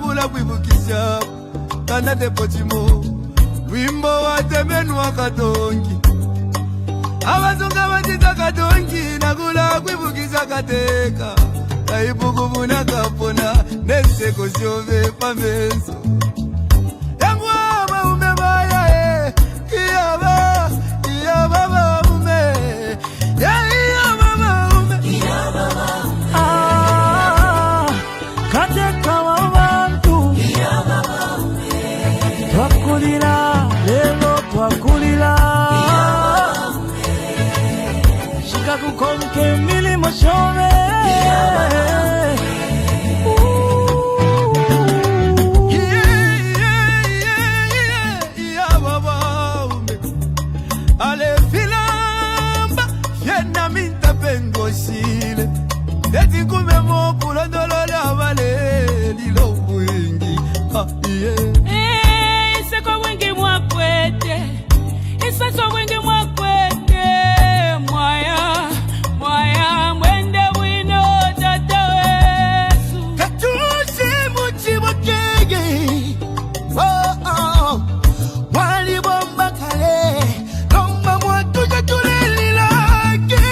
nagula kwibukisha kana depotimo wimbo wa temenu wakatongi abazunga batita katongi nagula kwibukisha kateka kaibukubuna kapona neseko shove pamenso yangwa maume baya iyaba maume iyaba maume kateka wabantu twakulira lelo twakulira shika kukonke milimo shove Eti kume mo kulondolo la vale lilo wingi iseko wingi mwakwete iseko wingi mwakwete mwaya mwende wino tata wesu katusi muchi wakege wali bomba kale lomba mwatuja tulelilake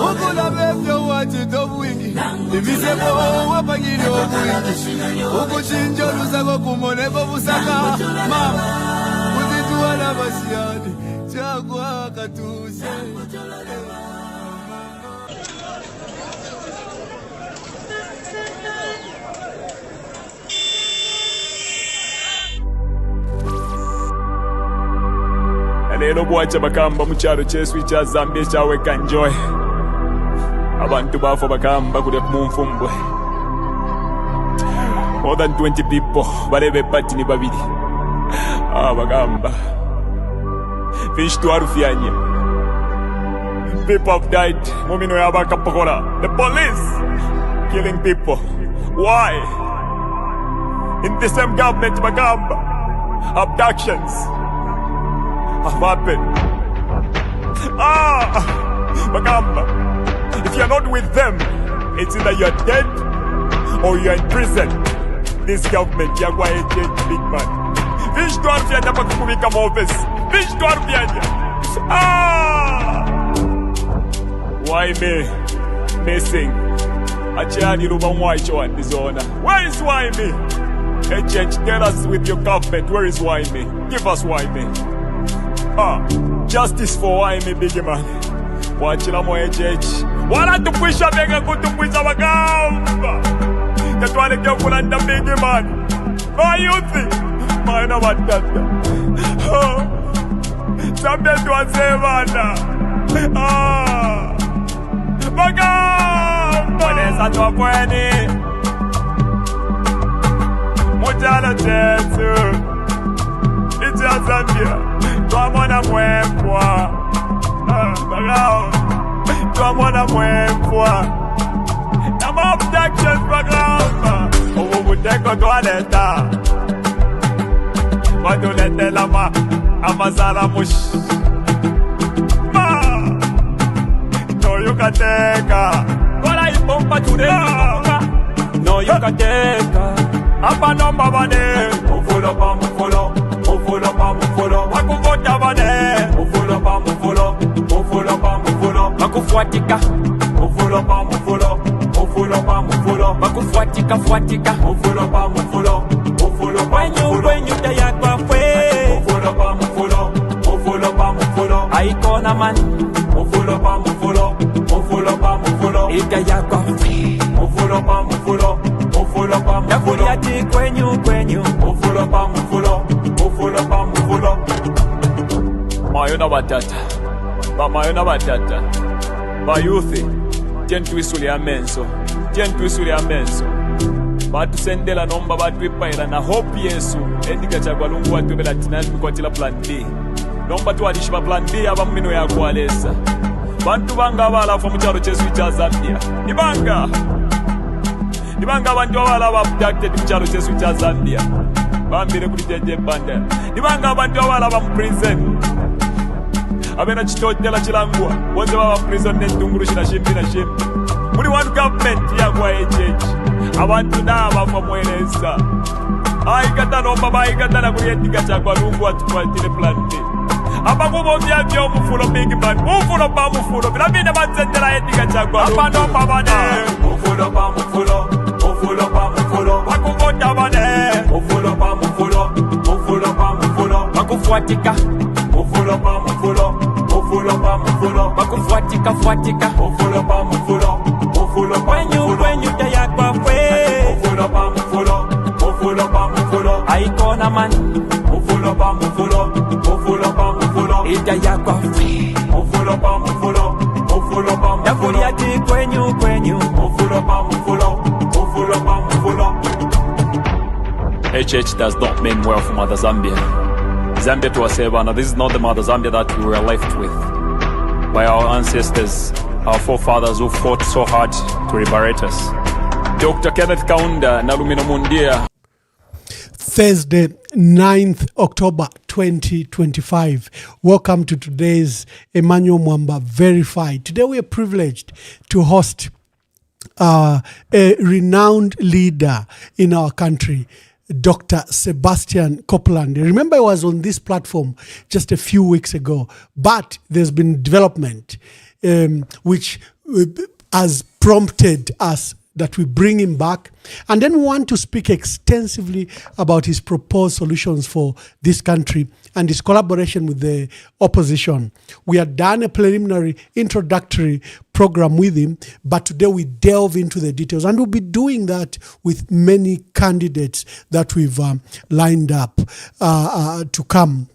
Ukula bebyo watito bwingi Ibisebo wapangili obwingi Ukuchinjo lusako kumoneko busaka Mama Kutituwa basiyani Chagwa katuse Lelo bwacha bakamba mucharo chesu cha Zambia chawe kanjoy abantu bafo bakamba kule mumfumbwe more than 20 people balebe pati ni babiri bagamba fish to arufyanye people have died mumino yabakapokola the police killing people why in the same government bagamba abductions have happened. Bagamba, if you're not with them, it's either you're dead or you're in prison. This government, you're going to change, big man. Fish to Arfianya Pakubika office. Fish to Arfianya. Why me? Missing. Achani Rubamwaicho and Dizona. Where is why me? HH, tell us with your government, where is why me? Give us why me. Justice for why me, big man. Wachila mo HH. Wala tupwisha bega kutupwisha bagamba. Katwale Kopulande big man. Why you think? Mana watata. Sambe tuwasevana. Bagamba. Wanesa tuwapweni. Mujala chetu. Ija Zambia. Tuamona mwempwa. Bagamba. Tuamona mwempwa. Nama abductions bagamba. Ubu muteko tuwaleta. Badulete lama Amazala mush No you can take Kola ipompa today No you can take Apa nomba bade Mufolo pa mufolo Mufolo pa mufolo Makuvota bade Mufolo pa mufolo Mufolo pa mufolo Makufuatika Mufolo pa mufolo Mufolo pa mufolo Makufuatika fuatika Mufolo pa mufolo Mufolo pa mufolo When you taya kwa fwe Mufolo pa mufolo Mufolo pa mufolo Aikona man Mufolo pa mufolo Mufolo pa mufolo Itaya kwa fwe Mufolo pa mufolo Mufolo pa mufolo Yati kwenyu Mufolo pa mufolo Mufolo pa mufolo Mayona batata Mayona batata Bayuthi Tentwisuli amenso Tentwisuli amenso Batusendela nomba batwipaila na hope Yesu Endika chagwa lungu watubela tinani mkwatila plan B Nomba tuwadishiba plan B aba mmino ya kualesa Bantu banga abalafa mucharo chesu cha Zambia Nibanga abantu abala abducted mucharo chesu cha Zambia Bambire kuli jeje banda Nibanga abantu abala ba prison Abena chitotela chilangwa Wonze baba prison netunguru shina shimbi na shimbi Muli one government ya kwa ejeji Abantu na abafa mweleza Aikata nomba baikata na kulietika chakwa lungu watukwatile plan B Abakubo vya vya umufulo big man Mufulo pa mufulo Bilabine matzendela etika chakwa lungu Apa nomba bane Mufulo pa mufulo Mufulo pa mufulo Wakuvota bane Mufulo pa mufulo Mufulo pa mufulo Wakufuatika Mufulo pa mufulo Mufulo pa mufulo Wakufuatika fuatika Mufulo pa mufulo Mufulo pa mufulo When you taya kwa fwe Mufulo pa mufulo Mufulo pa mufulo Aikona man Mufulo pa mufulo Mufulo pa mufulo Itaya kwa fwe Mufulo pa mufulo Mufulo pa mufulo Yafuli yati kwenyu Mufulo pa mufulo Mufulo pa mufulo HH does not mean well for Mother Zambia. Zambia to Asebana, this is not the Mother Zambia that we were left with by our ancestors, our forefathers who fought so hard to liberate us. Dr. Kenneth Kaunda, Nalumino Mundia. Thursday, 9th October 2025. Welcome to today's Emmanuel Mwamba Verified. Today we are privileged to host a renowned leader in our country, Dr. Sebastian Kopulande. Remember, I was on this platform just a few weeks ago, but there's been development which has prompted us that we bring him back. And then we want to speak extensively about his proposed solutions for this country and his collaboration with the opposition. We had done a preliminary introductory program with him, but today we delve into the details, and we'll be doing that with many candidates that we've lined up to come.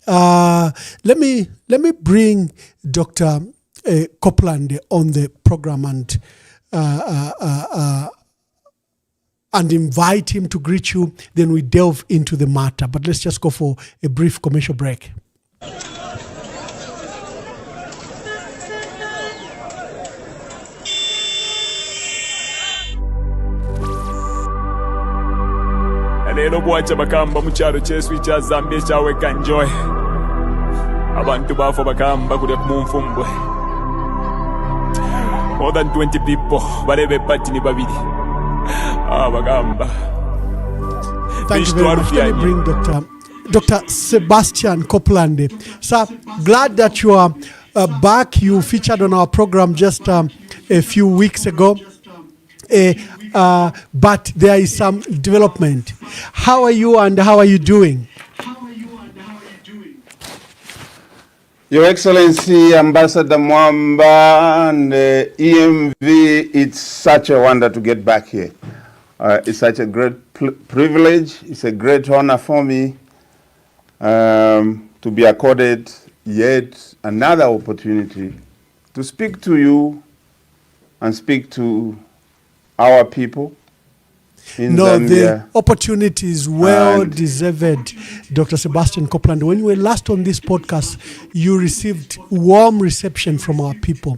Let me bring Dr. Kopulande on the program and invite him to greet you. Then we delve into the matter. But let's just go for a brief commercial break. Lelo bwacha bakamba mucharo chesu cha Zambia chaweka enjoy. Abantu bafo bakamba kule kumumfumbwe. More than 20 people balebe pati ni babili. Bagamba. Thank you very much. Let me bring Dr. Sebastian Kopulande. Sir, glad that you are back. You featured on our program just a few weeks ago. But there is some development. How are you and how are you doing? Your Excellency, Ambassador Mwamba and EMV, it's such a wonder to get back here. It's such a great privilege. It's a great honor for me to be accorded yet another opportunity to speak to you and speak to our people in Zambia. The opportunity is well deserved, Dr. Sebastian Kopulande. When you were last on this podcast, you received warm reception from our people.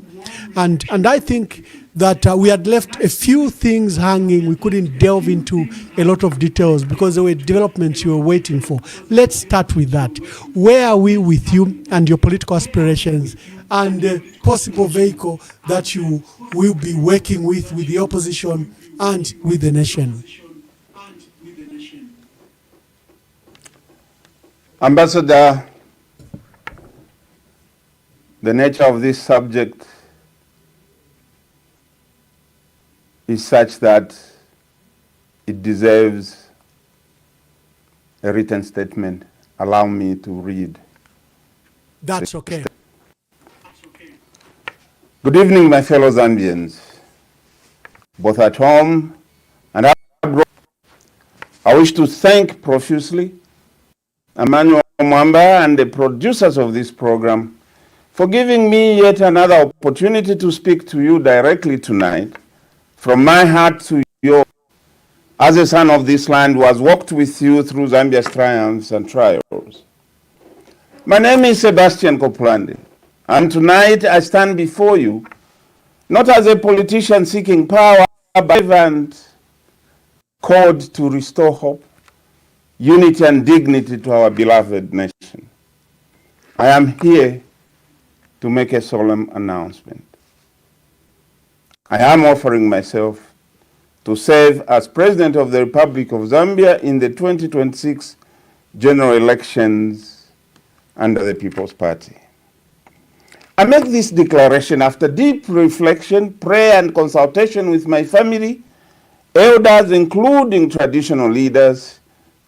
And I think that we had left a few things hanging. We couldn't delve into a lot of details because there were developments you were waiting for. Let's start with that. Where are we with you and your political aspirations and the possible vehicle that you will be working with the opposition and with the nation? Ambassador, the nature of this subject is such that it deserves a written statement. Allow me to read. That's okay. Good evening, my fellow Zambians, both at home and abroad. I wish to thank profusely Emmanuel Mwamba and the producers of this program for giving me yet another opportunity to speak to you directly tonight from my heart to yours, as a son of this land who has walked with you through Zambia's triumphs and trials. My name is Sebastian Kopulande, and tonight I stand before you not as a politician seeking power, but and called to restore hope, unity and dignity to our beloved nation. I am here to make a solemn announcement. I am offering myself to serve as President of the Republic of Zambia in the 2026 general elections under the People's Party. I make this declaration after deep reflection, prayer, and consultation with my family, elders, including traditional leaders,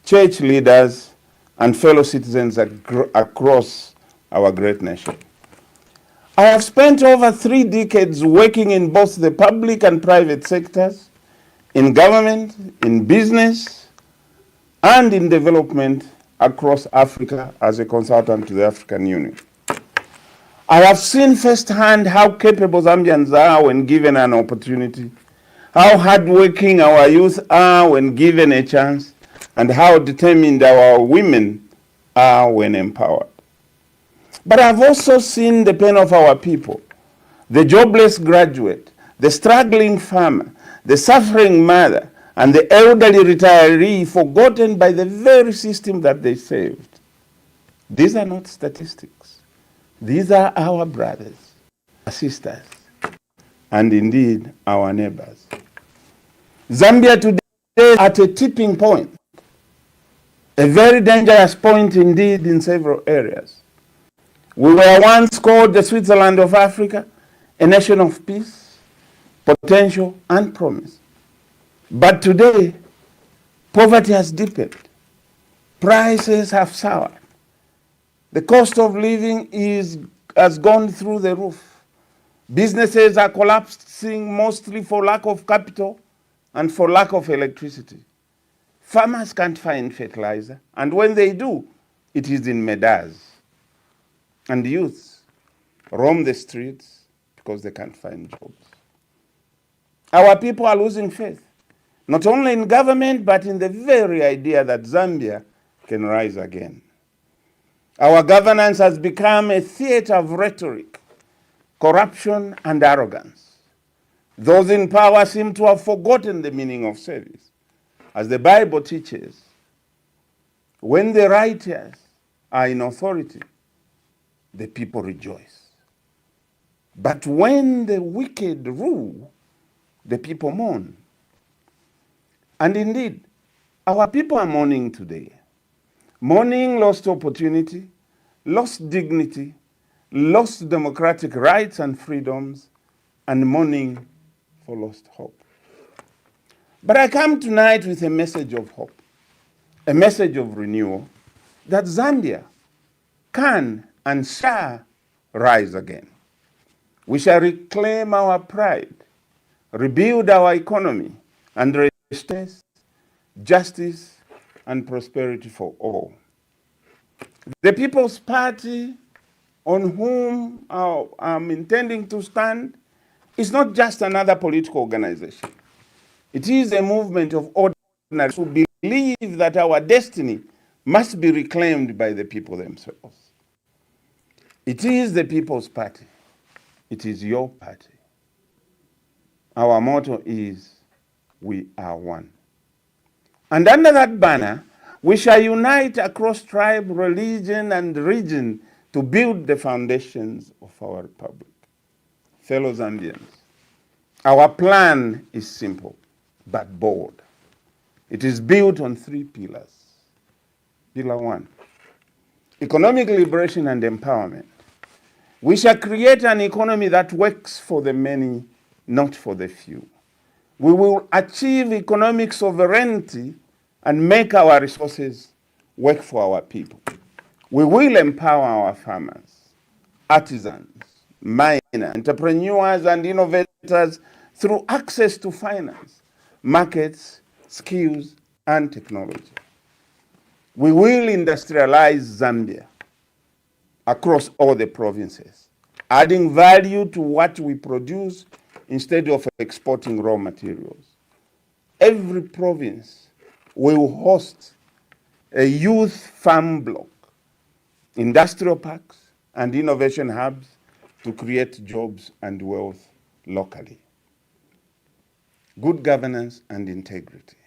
church leaders, and fellow citizens across our great nation. I have spent over 3 decades working in both the public and private sectors, in government, in business, and in development across Africa as a consultant to the African Union. I have seen firsthand how capable Zambians are when given an opportunity, how hardworking our youth are when given a chance, and how determined our women are when empowered. But I've also seen the pain of our people, the jobless graduate, the struggling farmer, the suffering mother, and the elderly retiree forgotten by the very system that they saved. These are not statistics. These are our brothers, our sisters, and indeed our neighbors. Zambia today is at a tipping point, a very dangerous point indeed in several areas. We were once called the Switzerland of Africa, a nation of peace, potential, and promise. But today, poverty has deepened. Prices have soared. The cost of living has gone through the roof. Businesses are collapsing mostly for lack of capital and for lack of electricity. Farmers can't find fertilizer, and when they do, it is in medals. And youths roam the streets because they can't find jobs. Our people are losing faith, not only in government, but in the very idea that Zambia can rise again. Our governance has become a theater of rhetoric, corruption, and arrogance. Those in power seem to have forgotten the meaning of service. As the Bible teaches, when the righteous are in authority, the people rejoice. But when the wicked rule, the people mourn. And indeed, our people are mourning today. Mourning lost opportunity, lost dignity, lost democratic rights and freedoms, and mourning for lost hope. But I come tonight with a message of hope, a message of renewal, that Zambia can and shall rise again. We shall reclaim our pride, rebuild our economy, and restore justice and prosperity for all. The People's Party, on whom I'm intending to stand, is not just another political organization. It is a movement of ordinaries who believe that our destiny must be reclaimed by the people themselves. It is the People's Party. It is your party. Our motto is, we are one. And under that banner, we shall unite across tribe, religion, and region to build the foundations of our republic. Fellow Zambians, our plan is simple but bold. It is built on 3 pillars. Pillar 1, economic liberation and empowerment. We shall create an economy that works for the many, not for the few. We will achieve economic sovereignty and make our resources work for our people. We will empower our farmers, artisans, miners, entrepreneurs, and innovators through access to finance, markets, skills, and technology. We will industrialize Zambia across all the provinces, adding value to what we produce instead of exporting raw materials. Every province will host a youth farm block, industrial parks, and innovation hubs to create jobs and wealth locally. Good governance and integrity.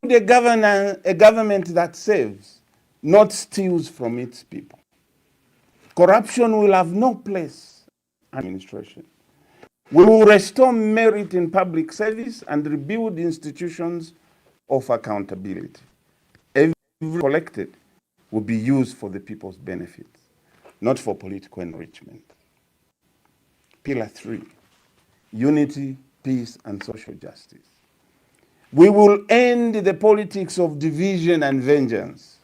A government that saves, not steals from its people. Corruption will have no place in administration. We will restore merit in public service and rebuild institutions of accountability. Every collected will be used for the people's benefit, not for political enrichment. Pillar 3, unity, peace, and social justice. We will end the politics of division and vengeance.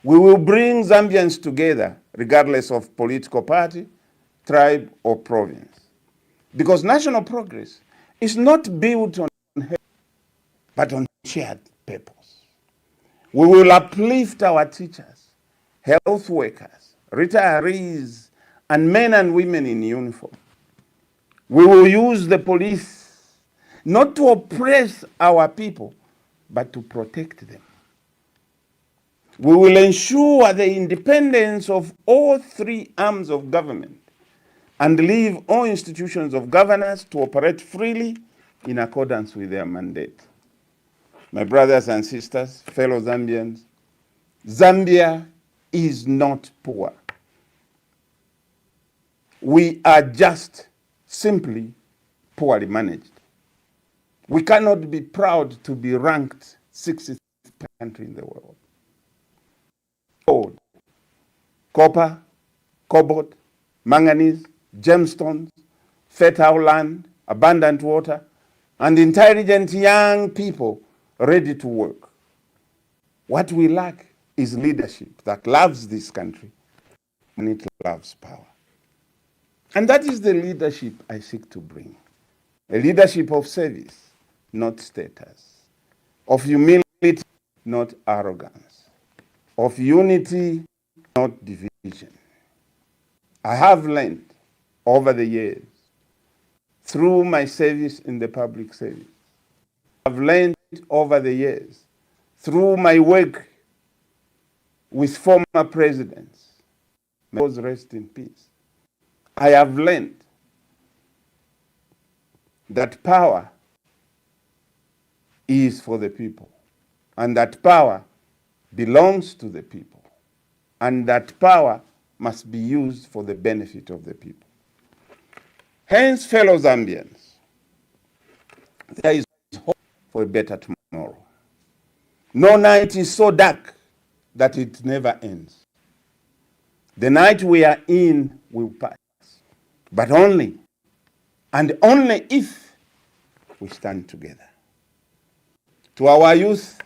We will bring Zambians together, regardless of political party, tribe, or province. Because national progress is not built on hate, but on shared purpose. We will uplift our teachers, health workers, retirees, and men and women in uniform. We will use the police not to oppress our people, but to protect them. We will ensure the independence of all 3 arms of government and leave all institutions of governance to operate freely in accordance with their mandate. My brothers and sisters, fellow Zambians, Zambia is not poor. We are just simply poorly managed. We cannot be proud to be ranked 60th country in the world. Gold, copper, cobalt, manganese, gemstones, fertile land, abundant water, and intelligent young people ready to work. What we lack is leadership that loves this country and it loves power. And that is the leadership I seek to bring. A leadership of service, not status. Of humility, not arrogance. Of unity, not division. I have learned over the years, through my service in the public service, I've learned over the years, through my work with former presidents, may those rest in peace, I have learned that power is for the people, and that power belongs to the people, and that power must be used for the benefit of the people. Hence, fellow Zambians, there is hope for a better tomorrow. No night is so dark that it never ends. The night we are in will pass, but only, and only if we stand together. To our youth,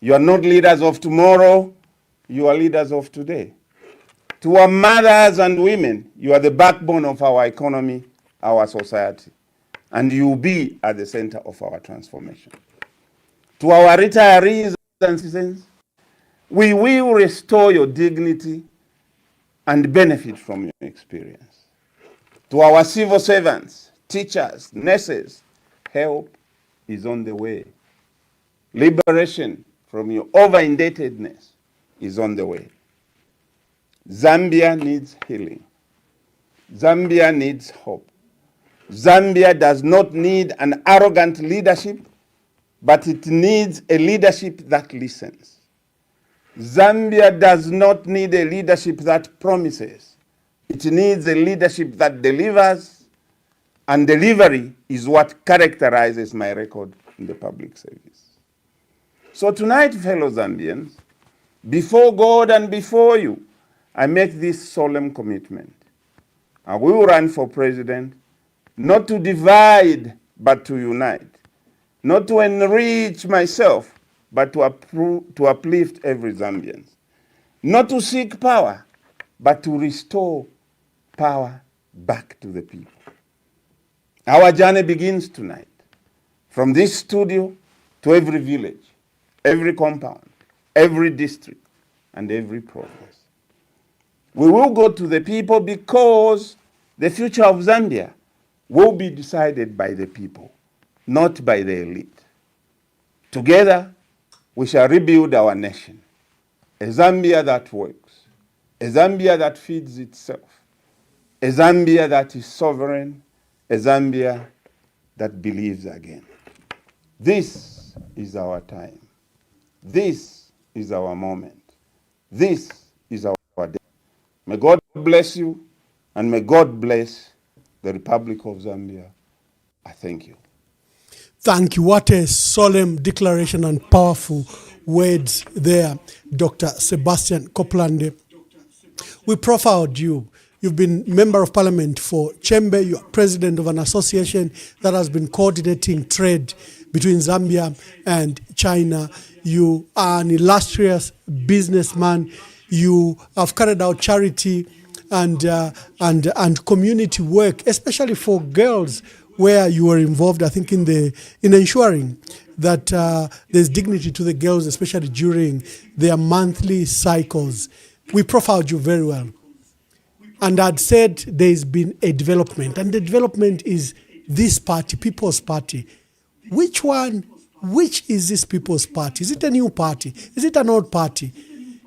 you are not leaders of tomorrow, you are leaders of today. To our mothers and women, you are the backbone of our economy, our society, and you will be at the center of our transformation. To our retirees and citizens, we will restore your dignity and benefit from your experience. To our civil servants, teachers, nurses, help is on the way. Liberation from your over-indebtedness is on the way. Zambia needs healing. Zambia needs hope. Zambia does not need an arrogant leadership, but it needs a leadership that listens. Zambia does not need a leadership that promises. It needs a leadership that delivers, and delivery is what characterizes my record in the public service. So tonight, fellow Zambians, before God and before you, I make this solemn commitment. I will run for president, not to divide, but to unite. Not to enrich myself, but to uplift every Zambian. Not to seek power, but to restore power back to the people. Our journey begins tonight. From this studio to every village, every compound, every district, and every province. We will go to the people because the future of Zambia will be decided by the people, not by the elite. Together, we shall rebuild our nation, a Zambia that works, a Zambia that feeds itself, a Zambia that is sovereign, a Zambia that believes again. This is our time. This is our moment. This is our day. May God bless you, and may God bless the Republic of Zambia. I thank you. Thank you. What a solemn declaration and powerful words there, Dr. Sebastian Kopulande. We profiled you. You've been Member of Parliament for Chembe. You are president of an association that has been coordinating trade between Zambia and China. You are an illustrious businessman. You have carried out charity and community work, especially for girls, where you were involved, I think, in ensuring that there's dignity to the girls, especially during their monthly cycles. We profiled you very well. And I'd said there's been a development, and the development is this party, People's Party. Which is this People's Party? Is it a new party? Is it an old party?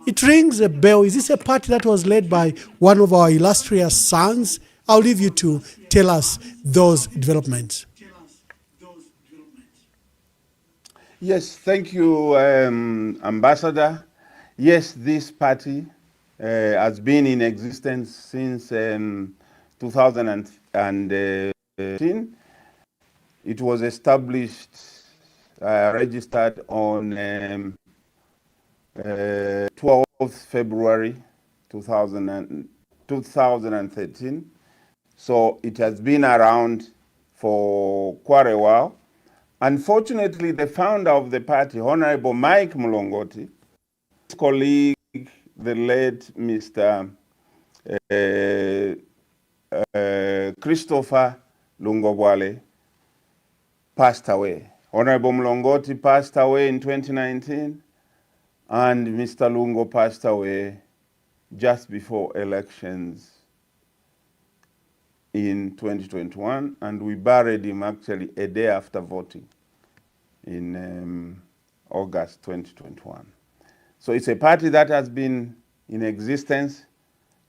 It rings a bell. Is this a party that was led by one of our illustrious sons? I'll leave you to tell us those developments. Yes, thank you, Ambassador. Yes, this party has been in existence since 2013. It was established, registered on 12th February 2013. So it has been around for quite a while. Unfortunately, the founder of the party, Honorable Mike Mulongoti, his colleague, the late Mr. Christopher Lungobwale, passed away. Honorable Mulongoti passed away in 2019, and Mr. Lungo passed away just before elections in 2021, and we buried him actually a day after voting in August 2021. So it's a party that has been in existence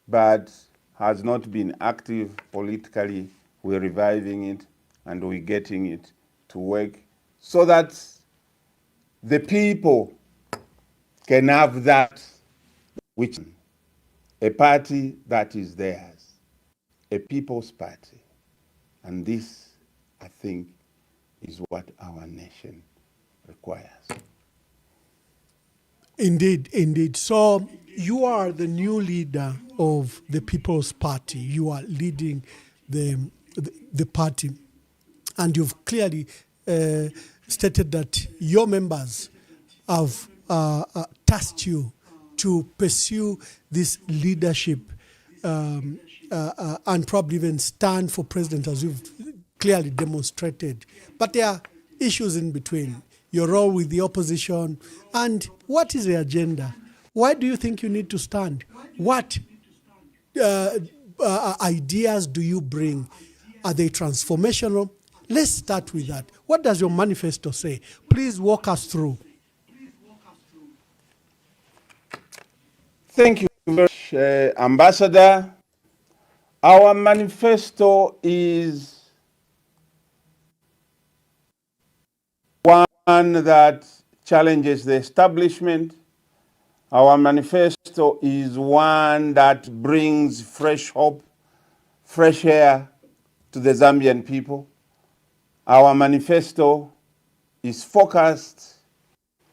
but has not been active politically. We're reviving it and we're getting it to work so that the people can have that, which a party that is theirs, a people's party. And this, I think, is what our nation requires. Indeed, indeed. So you are the new leader of the People's Party. You are leading the party. And you've clearly stated that your members have tasked you to pursue this leadership and probably even stand for president, as you've clearly demonstrated. But there are issues in between. Your role with the opposition, and what is the agenda? Why do you think you need to stand? What ideas do you bring? Are they transformational? Let's start with that. What does your manifesto say? Please walk us through. Thank you very much, Ambassador. Our manifesto is that challenges the establishment. Our manifesto is one that brings fresh hope, fresh air to the Zambian people. Our manifesto is focused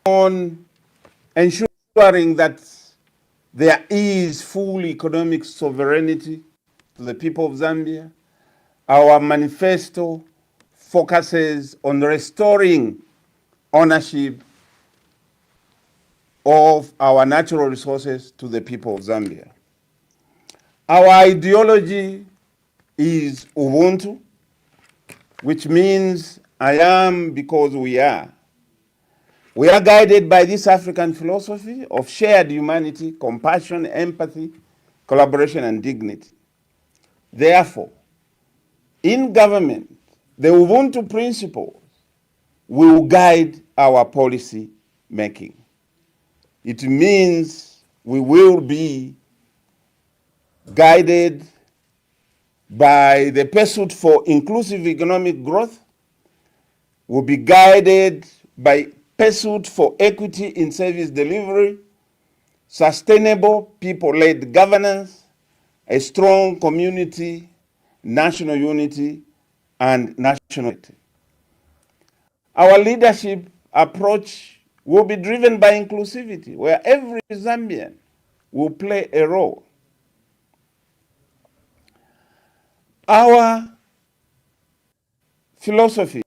on ensuring that there is full economic sovereignty to the people of Zambia. Our manifesto focuses on restoring ownership of our natural resources to the people of Zambia. Our ideology is Ubuntu, which means I am because we are. We are guided by this African philosophy of shared humanity, compassion, empathy, collaboration, and dignity. Therefore, in government, the Ubuntu principles will guide our policy making. It means we will be guided by the pursuit for inclusive economic growth, will be guided by pursuit for equity in service delivery, sustainable people-led governance, a strong community, national unity, and nationality. Our leadership approach will be driven by inclusivity, where every Zambian will play a role. Our philosophy,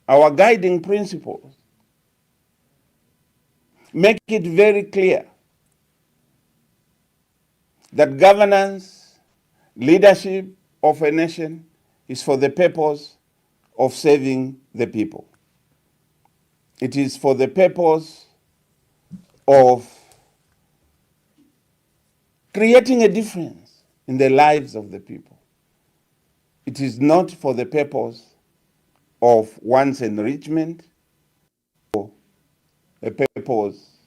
our guiding principles, make it very clear that governance, leadership of a nation is for the purpose of serving the people. It is for the purpose of creating a difference in the lives of the people. It is not for the purpose of one's enrichment or a purpose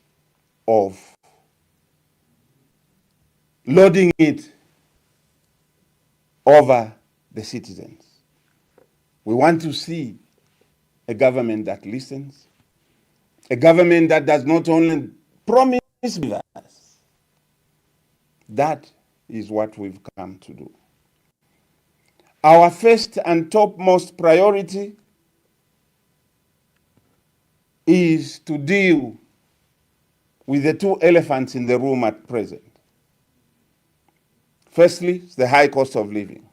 of loading it over the citizens. We want to see a government that listens, a government that does not only promise us. That is what we've come to do. Our first and topmost priority is to deal with the two elephants in the room at present. Firstly, the high cost of living.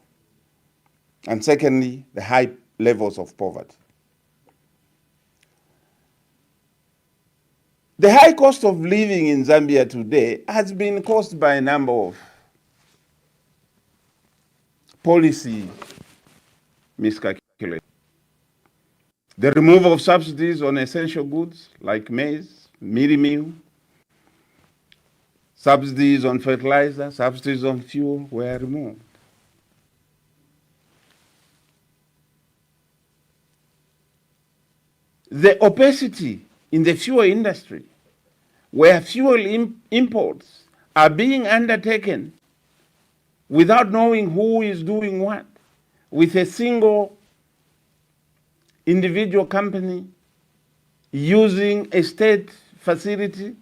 And secondly, the high levels of poverty. The high cost of living in Zambia today has been caused by a number of policy miscalculations. The removal of subsidies on essential goods like maize, mealie meal, subsidies on fertilizer, subsidies on fuel were removed. The opacity in the fuel industry, where fuel imports are being undertaken without knowing who is doing what, with a single individual company using a state facility,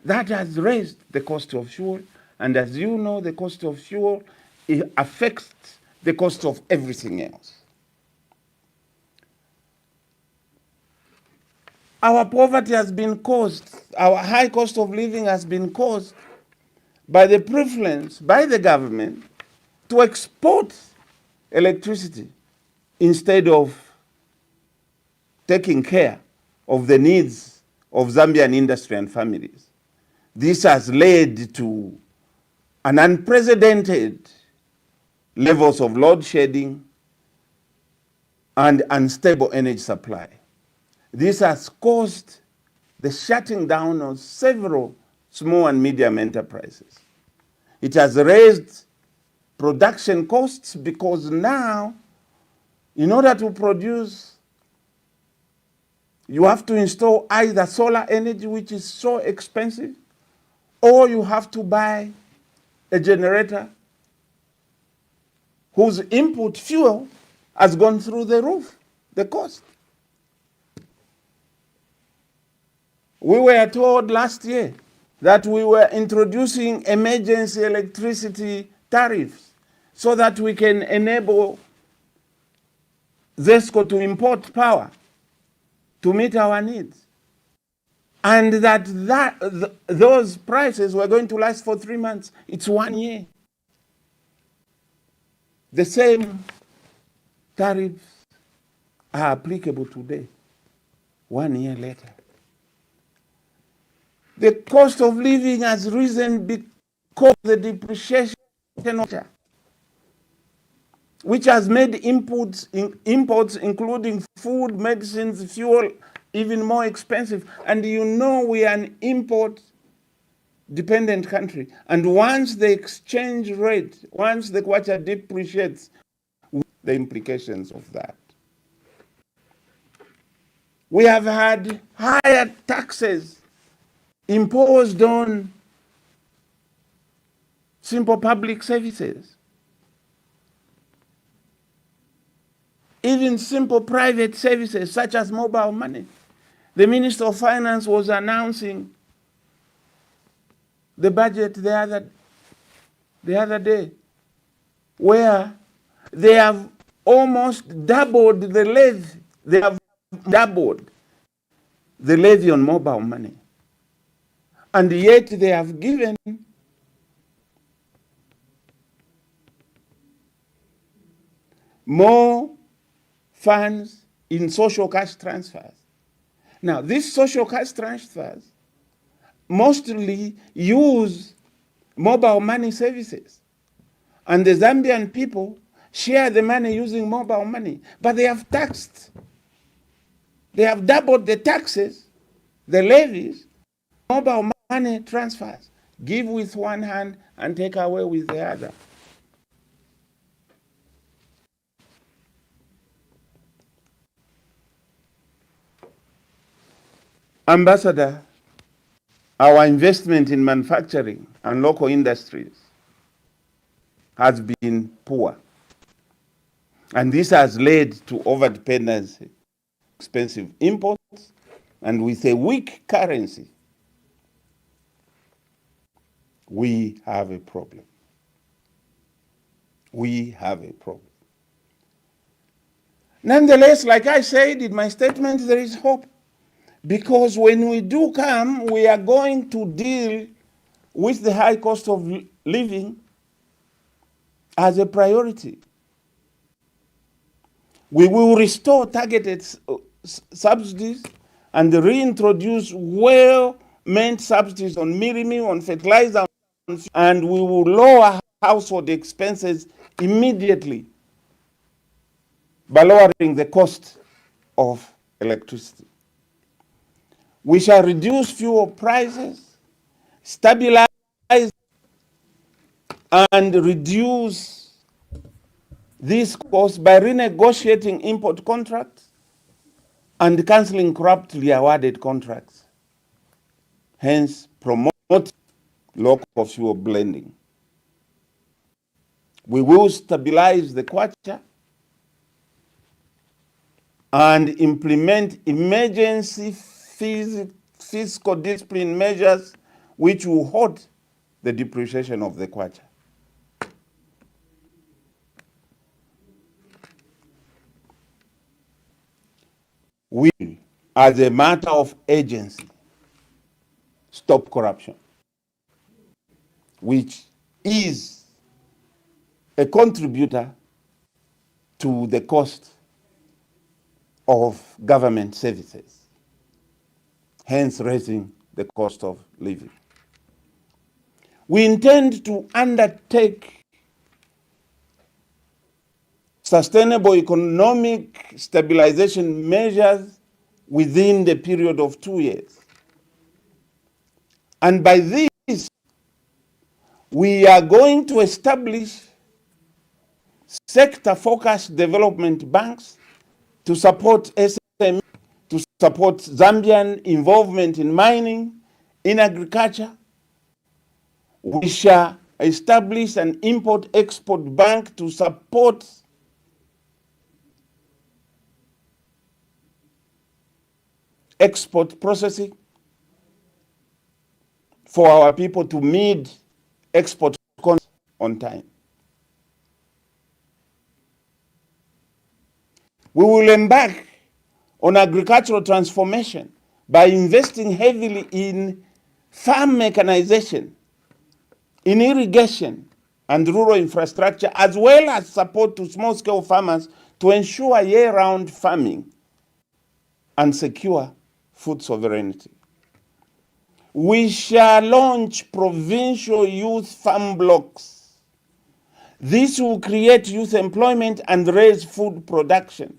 that has raised the cost of fuel. And as you know, the cost of fuel, it affects the cost of everything else. Our poverty has been caused, our high cost of living has been caused by the preference by the government to export electricity instead of taking care of the needs of Zambian industry and families. This has led to an unprecedented levels of load shedding and unstable energy supply. This has caused the shutting down of several small and medium enterprises. It has raised production costs because now, in order to produce, you have to install either solar energy, which is so expensive, or you have to buy a generator whose input fuel has gone through the roof, the cost. We were told last year that we were introducing emergency electricity tariffs so that we can enable ZESCO to import power to meet our needs. And those prices were going to last for 3 months. It's 1 year. The same tariffs are applicable today, 1 year later. The cost of living has risen because of the depreciation of water, which has made imports, including food, medicines, fuel, even more expensive. And you know we are an import-dependent country. And once the exchange rate, once the kwacha depreciates, the implications of that. We have had higher taxes imposed on simple public services, even simple private services such as mobile money. The Minister of Finance was announcing the budget the other day, where they have almost doubled the levy. They have doubled the levy on mobile money. And yet they have given more funds in social cash transfers. Now, these social cash transfers mostly use mobile money services. And the Zambian people share the money using mobile money. But they have taxed. They have doubled the taxes, the levies, mobile money transfers. Give with one hand and take away with the other. Ambassador, our investment in manufacturing and local industries has been poor. And this has led to over-dependency, expensive imports, and with a weak currency, we have a problem. We have a problem. Nonetheless, like I said in my statement, there is hope. Because when we do come, we are going to deal with the high cost of living as a priority. We will restore targeted subsidies and reintroduce well-meant subsidies on milling, on fertilizer, and we will lower household expenses immediately by lowering the cost of electricity. We shall reduce fuel prices, stabilize and reduce these costs by renegotiating import contracts and cancelling corruptly awarded contracts. Hence, promote local fuel blending. We will stabilize the kwacha and implement emergency fiscal discipline measures which will halt the depreciation of the kwacha. We, as a matter of urgency, stop corruption, which is a contributor to the cost of government services, hence raising the cost of living. We intend to undertake sustainable economic stabilization measures within the period of 2 years. And by this, we are going to establish sector-focused development banks to support SME, to support Zambian involvement in mining, in agriculture. We shall establish an import-export bank to support export processing for our people to meet export contracts on time. We will embark on agricultural transformation by investing heavily in farm mechanization, in irrigation and rural infrastructure, as well as support to small-scale farmers to ensure year-round farming and secure food sovereignty. We shall launch provincial youth farm blocks. This will create youth employment and raise food production.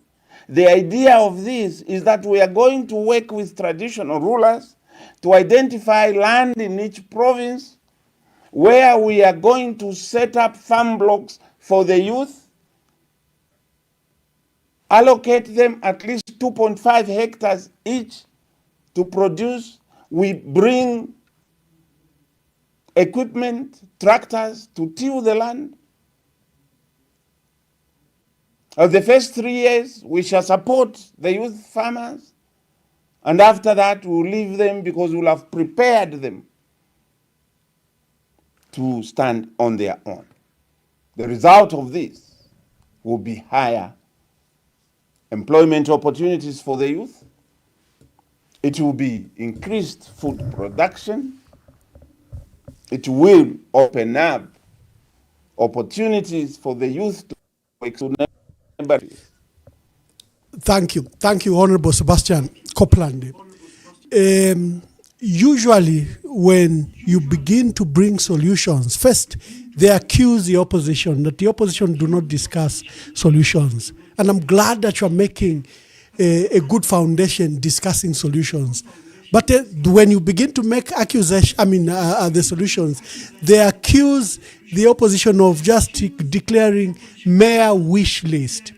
The idea of this is that we are going to work with traditional rulers to identify land in each province where we are going to set up farm blocks for the youth, allocate them at least 2.5 hectares each to produce. We bring equipment, tractors to till the land. Of the first 3 years, we shall support the youth farmers, and after that, we'll leave them because we'll have prepared them to stand on their own. The result of this will be higher employment opportunities for the youth. It will be increased food production. It will open up opportunities for the youth to work. Thank you, Honorable Sebastian Kopulande. Usually, when you begin to bring solutions, first they accuse the opposition that the opposition do not discuss solutions. And I'm glad that you're making a good foundation discussing solutions. But when you begin to make the solutions, they accuse the opposition of just declaring mere wish list.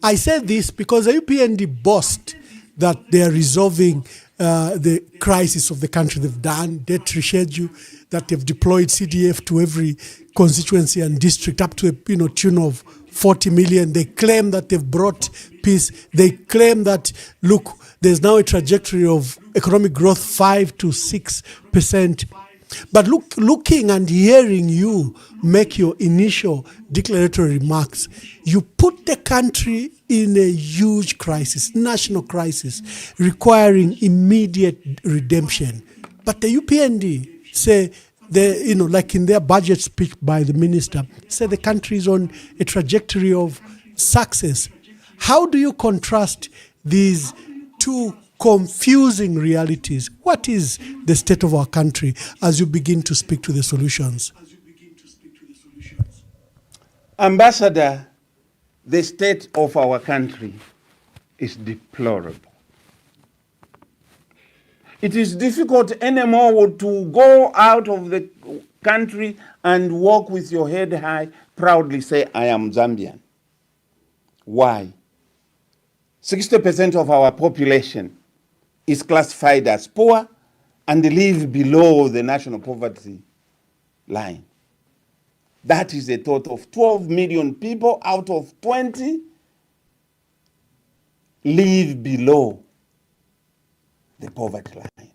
I say this because the UPND boast that they are resolving the crisis of the country. They've done debt reschedule, that they've deployed CDF to every constituency and district up to a tune of 40 million. They claim that they've brought peace. They claim that, look, there's now a trajectory of economic growth 5 to 6%. But looking and hearing you make your initial declaratory remarks, you put the country in a huge crisis, national crisis, requiring immediate redemption. But the UPND say, like in their budget speech by the minister, say the country is on a trajectory of success. How do you contrast these two confusing realities? What is the state of our country as you begin to speak to the solutions? Ambassador, the state of our country is deplorable. It is difficult anymore to go out of the country and walk with your head high, proudly say, I am Zambian. Why? 60% of our population is classified as poor and live below the national poverty line. That is a total of 12 million people out of 20 live below the poverty line.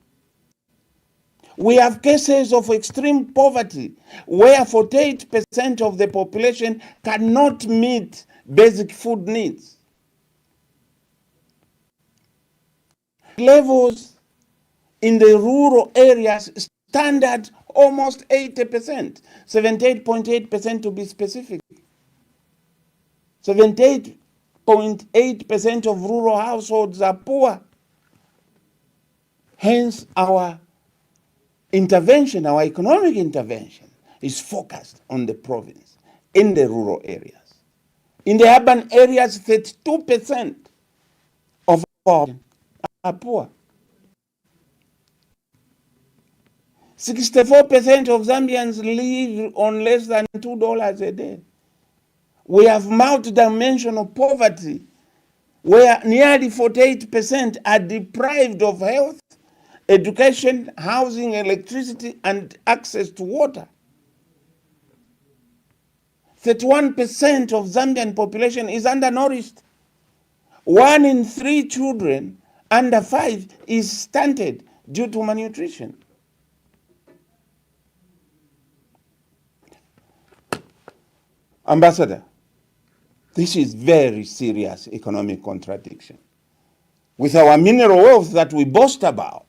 We have cases of extreme poverty where 48% of the population cannot meet basic food needs. Levels in the rural areas stand at almost 80%, 78.8% to be specific. 78.8% of rural households are poor. Hence, our intervention, our economic intervention, is focused on the province, in the rural areas. In the urban areas, 32% of our are poor. 64% of Zambians live on less than $2 a day. We have multidimensional poverty where nearly 48% are deprived of health, education, housing, electricity, and access to water. 31% of Zambian population is undernourished. 1 in 3 children under 5 is stunted due to malnutrition. Ambassador, this is very serious economic contradiction. With our mineral wealth that we boast about,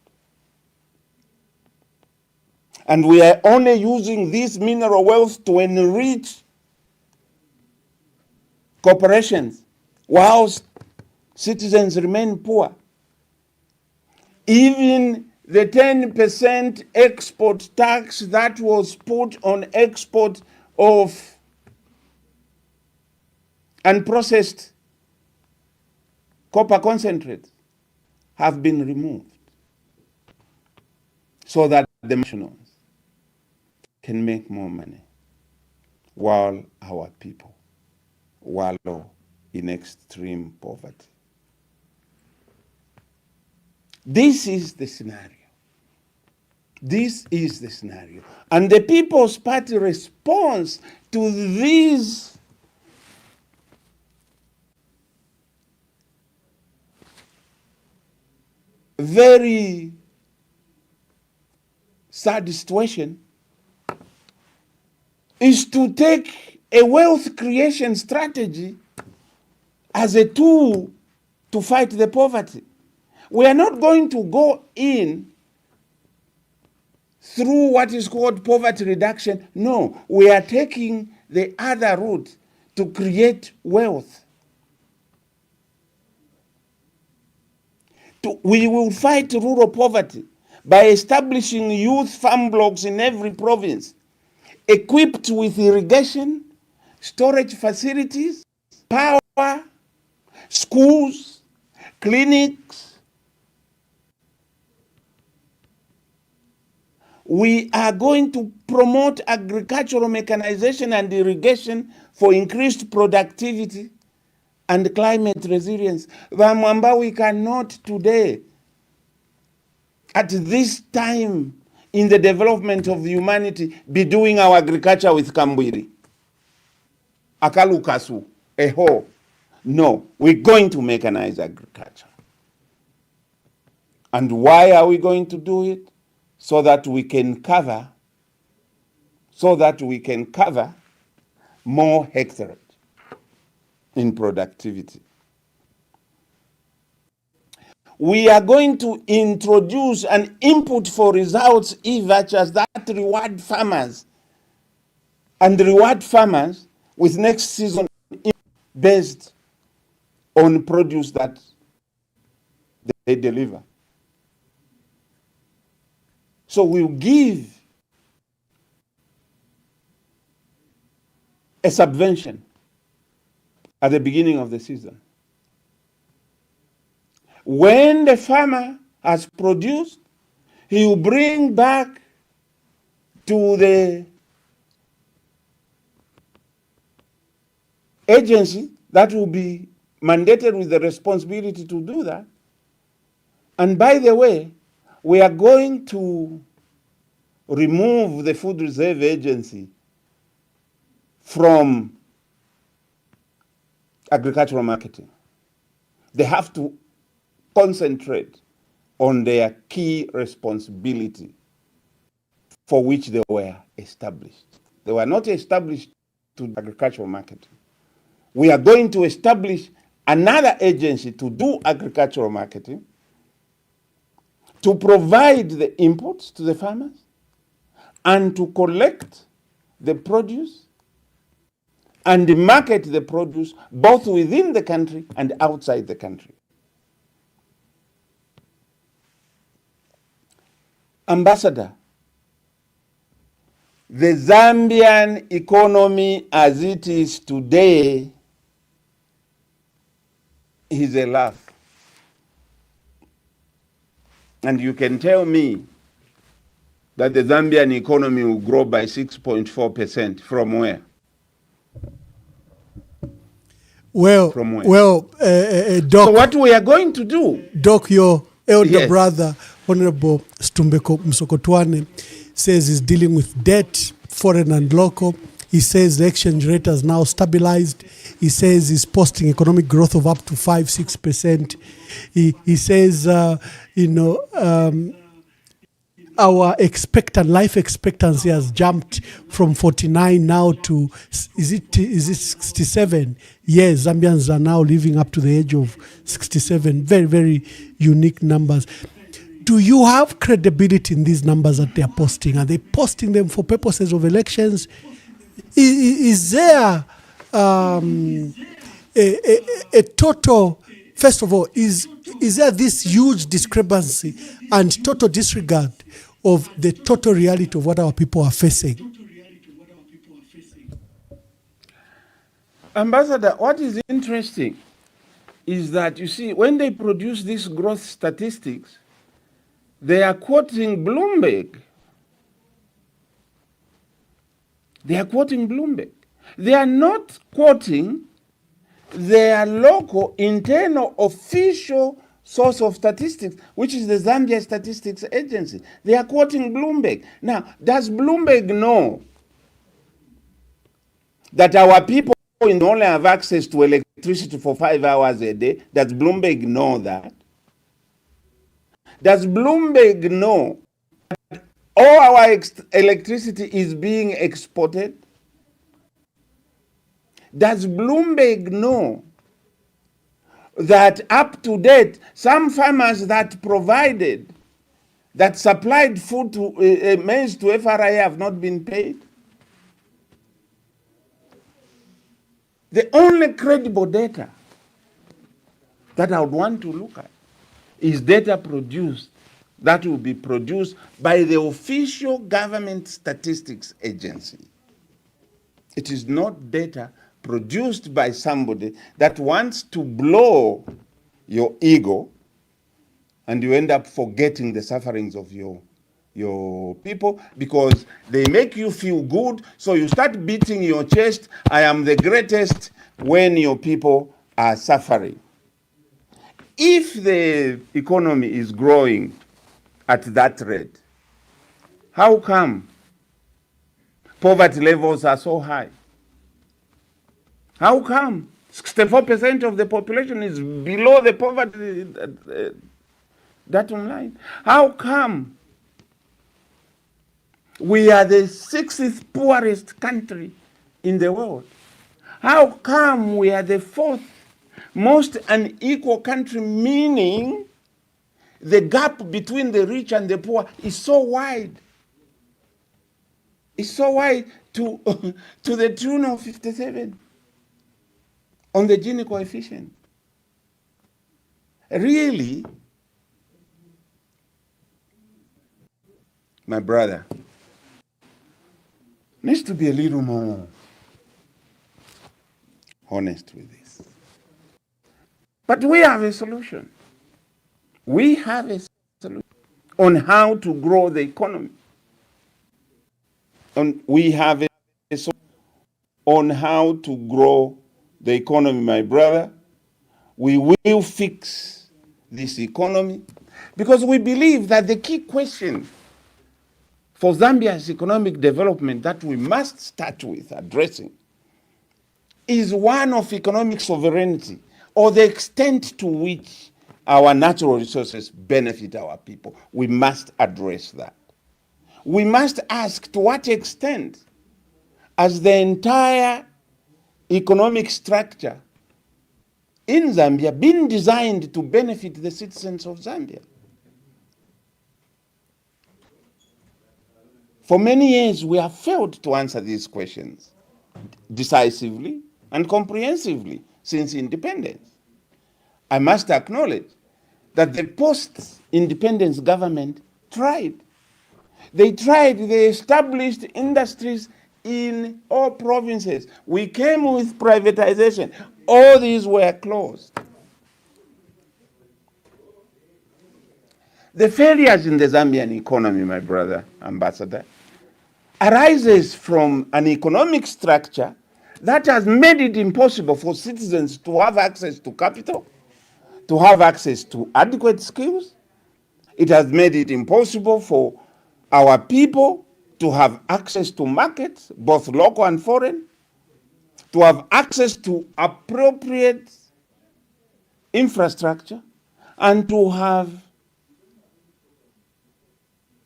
and we are only using this mineral wealth to enrich corporations, whilst citizens remain poor. Even the 10% export tax that was put on export of unprocessed copper concentrate have been removed so that the nationals can make more money while our people wallow in extreme poverty. This is the scenario. This is the scenario. And the People's Party response to these very sad situation is to take a wealth creation strategy as a tool to fight the poverty. We are not going to go in through what is called poverty reduction. No, we are taking the other route to create wealth. We will fight rural poverty by establishing youth farm blocks in every province, equipped with irrigation, storage facilities, power, schools, clinics. We are going to promote agricultural mechanization and irrigation for increased productivity and climate resilience. Vamwamba, we cannot today, at this time in the development of humanity, be doing our agriculture with Kambwiri, Akalukasu, Eho. No, we're going to mechanize agriculture. And why are we going to do it? So that we can cover more hectares in productivity. We are going to introduce an input for results e-vouchers that reward farmers with next season based on produce that they deliver. So we'll give a subvention at the beginning of the season. When the farmer has produced, he will bring back to the agency that will be mandated with the responsibility to do that. And by the way, we are going to remove the Food Reserve Agency from agricultural marketing. They have to concentrate on their key responsibility for which they were established. They were not established to agricultural marketing. We are going to establish another agency to do agricultural marketing, to provide the inputs to the farmers, and to collect the produce and market the produce both within the country and outside the country. Ambassador, the Zambian economy as it is today is a laugh. And you can tell me that the Zambian economy will grow by 6.4% from where? Well, from where? Doc. So what we are going to do? Doc, your elder Yes. brother, Honorable Stumbeko Msokotwane, says he's dealing with debt, foreign and local. He says the exchange rate has now stabilized. He says he's posting economic growth of up to 5-6%. He says, our life expectancy has jumped from 49 now to, is it 67 years. Zambians are now living up to the age of 67. Very, very unique numbers. Do you have credibility in these numbers that they're posting? Are they posting them for purposes of elections? Is there a total, first of all, is there this huge discrepancy and total disregard of the total reality of what our people are facing? Ambassador, what is interesting is that, you see, when they produce these growth statistics, they are quoting Bloomberg. They are quoting Bloomberg. They are not quoting their local, internal, official source of statistics, which is the Zambia Statistics Agency. They are quoting Bloomberg. Now, does Bloomberg know that our people only have access to electricity for 5 hours a day? Does Bloomberg know that? Does Bloomberg know that all our electricity is being exported? Does Bloomberg know that up to date, some farmers that supplied food to maize to FRA have not been paid? The only credible data that I would want to look at is data produced, that will be produced by the official government statistics agency. It is not data produced by somebody that wants to blow your ego, and you end up forgetting the sufferings of your people because they make you feel good, so you start beating your chest, I am the greatest, when your people are suffering. If the economy is growing at that rate, how come poverty levels are so high? How come 64% of the population is below the poverty that line? How come we are the 6th poorest country in the world? How come we are the 4th most unequal country, meaning the gap between the rich and the poor is so wide? It's so wide to the tune of 57 on the Gini coefficient. Really, my brother, needs to be a little more honest with this. But we have a solution. We have a solution on how to grow the economy. We have a solution on how to grow the economy, my brother. We will fix this economy because we believe that the key question for Zambia's economic development that we must start with addressing is one of economic sovereignty, or the extent to which our natural resources benefit our people. We must address that. We must ask to what extent has the entire economic structure in Zambia been designed to benefit the citizens of Zambia. For many years, we have failed to answer these questions decisively and comprehensively since independence. I must acknowledge that the post-independence government tried. They established industries in all provinces. We came with privatization. All these were closed. The failures in the Zambian economy, my brother, ambassador, arises from an economic structure that has made it impossible for citizens to have access to capital, to have access to adequate skills. It has made it impossible for our people to have access to markets, both local and foreign, to have access to appropriate infrastructure, and to have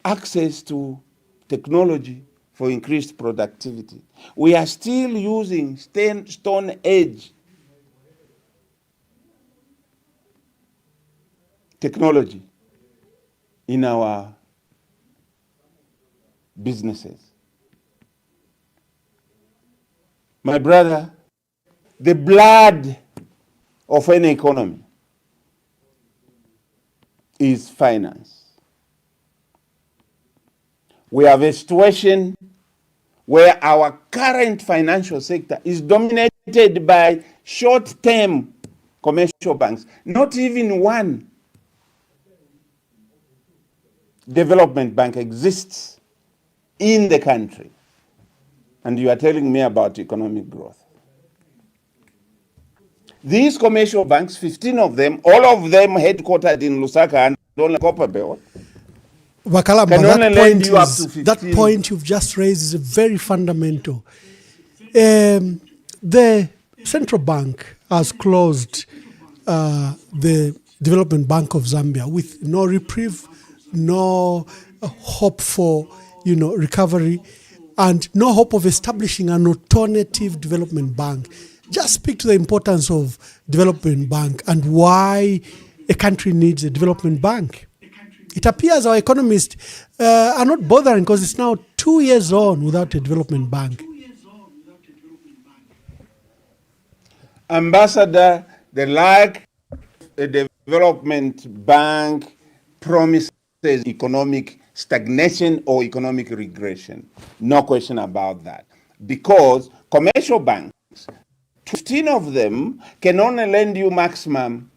access to technology for increased productivity. We are still using stone age technology in our businesses. My brother, the blood of any economy is finance. We have a situation where our current financial sector is dominated by short-term commercial banks. Not even one development bank exists in the country. And you are telling me about economic growth. These commercial banks, 15 of them, all of them headquartered in Lusaka and only Copperbelt, Wakalamba, can only lend you up to 15. that point you've just raised is very fundamental. The central bank has closed the Development Bank of Zambia with no reprieve, no hope for recovery, and no hope of establishing an alternative development bank. Just speak to the importance of development bank and why a country needs a development bank. It appears our economists are not bothering because it's now 2 years on without a development bank. Ambassador, the lack of a development bank promises economic stagnation or economic regression. No question about that. Because commercial banks, 15 of them can only lend you maximum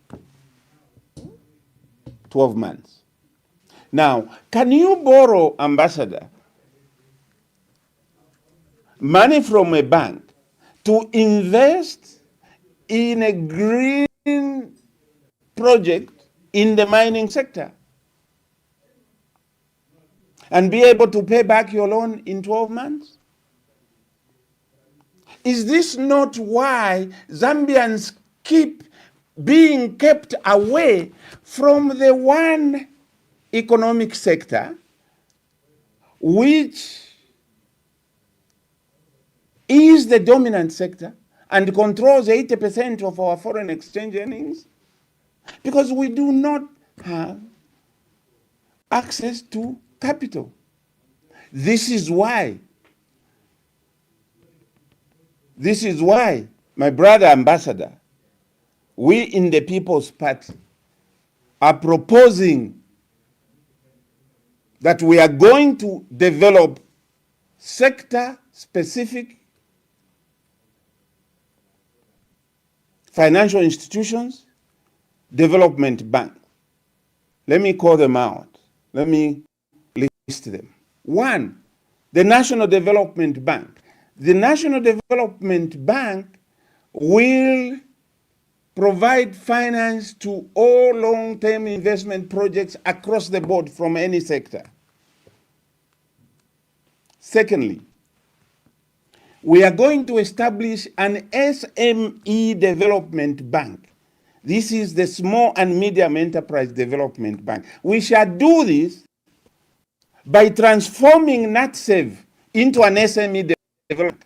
12 months. Now, can you borrow, Ambassador, money from a bank to invest in a green project in the mining sector and be able to pay back your loan in 12 months? Is this not why Zambians keep being kept away from the one economic sector which is the dominant sector and controls 80% of our foreign exchange earnings? Because we do not have access to capital. This is why, my brother Ambassador, we in the People's Party are proposing that we are going to develop sector-specific financial institutions, development bank. Let me call them out. Let me list them. One, the National Development Bank. The National Development Bank will provide finance to all long-term investment projects across the board from any sector. Secondly, we are going to establish an SME development bank. This is the Small and Medium Enterprise Development Bank. We shall do this by transforming NatSev into an SME development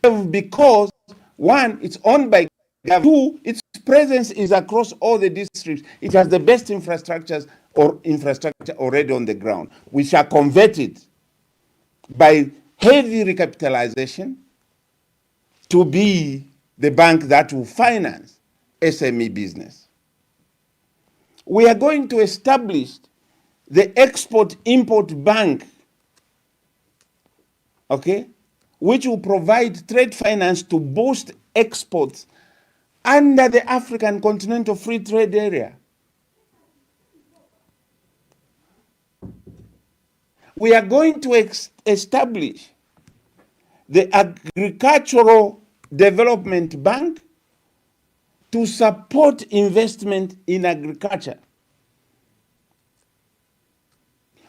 bank. Because, one, it's owned by government. Two, its presence is across all the districts. It has the best infrastructure already on the ground. We shall convert it by heavy recapitalization to be the bank that will finance SME business. We are going to establish the Export-Import Bank, okay, which will provide trade finance to boost exports under the African Continental Free Trade Area. We are going to establish the Agricultural Development Bank to support investment in agriculture.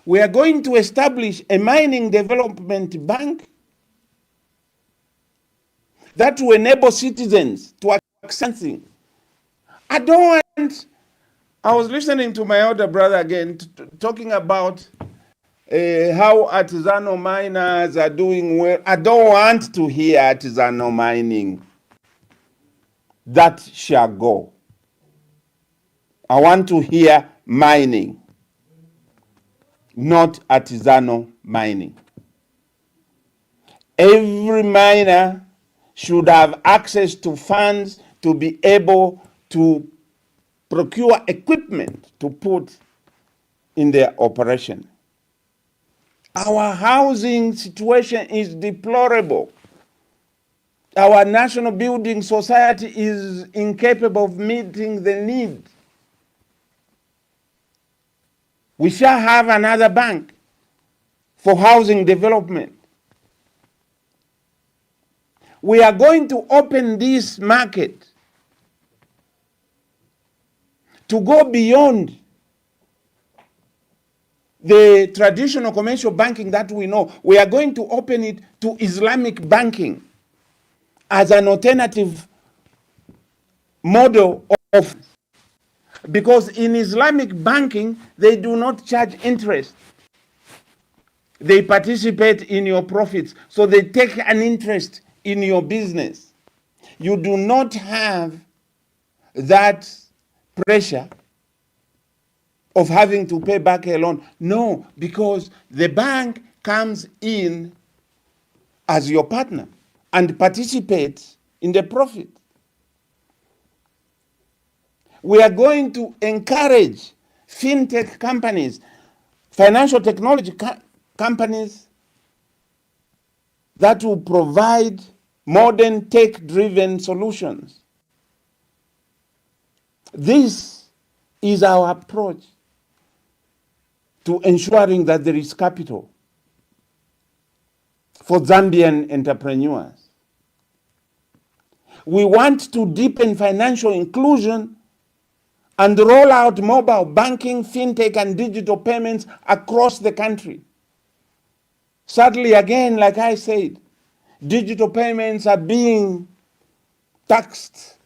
We are going to establish a Mining Development Bank that will enable citizens to access something. I don't want I was listening to my elder brother again talking about how artisanal miners are doing well. I don't want to hear artisanal mining. That shall go. I want to hear mining, not artisanal mining. Every miner should have access to funds to be able to procure equipment to put in their operation. Our housing situation is deplorable. Our national building society is incapable of meeting the need. We shall have another bank for housing development. We are going to open this market to go beyond the traditional commercial banking that we know. We are going to open it to Islamic banking as an alternative model of, because in Islamic banking, they do not charge interest. They participate in your profits. So they take an interest in your business. You do not have that pressure of having to pay back a loan. No, because the bank comes in as your partner and participates in the profit. We are going to encourage fintech companies, financial technology companies that will provide modern tech-driven solutions. This is our approach to ensuring that there is capital for Zambian entrepreneurs. We want to deepen financial inclusion and roll out mobile banking, fintech, and digital payments across the country. Sadly, again, like I said, digital payments are being taxed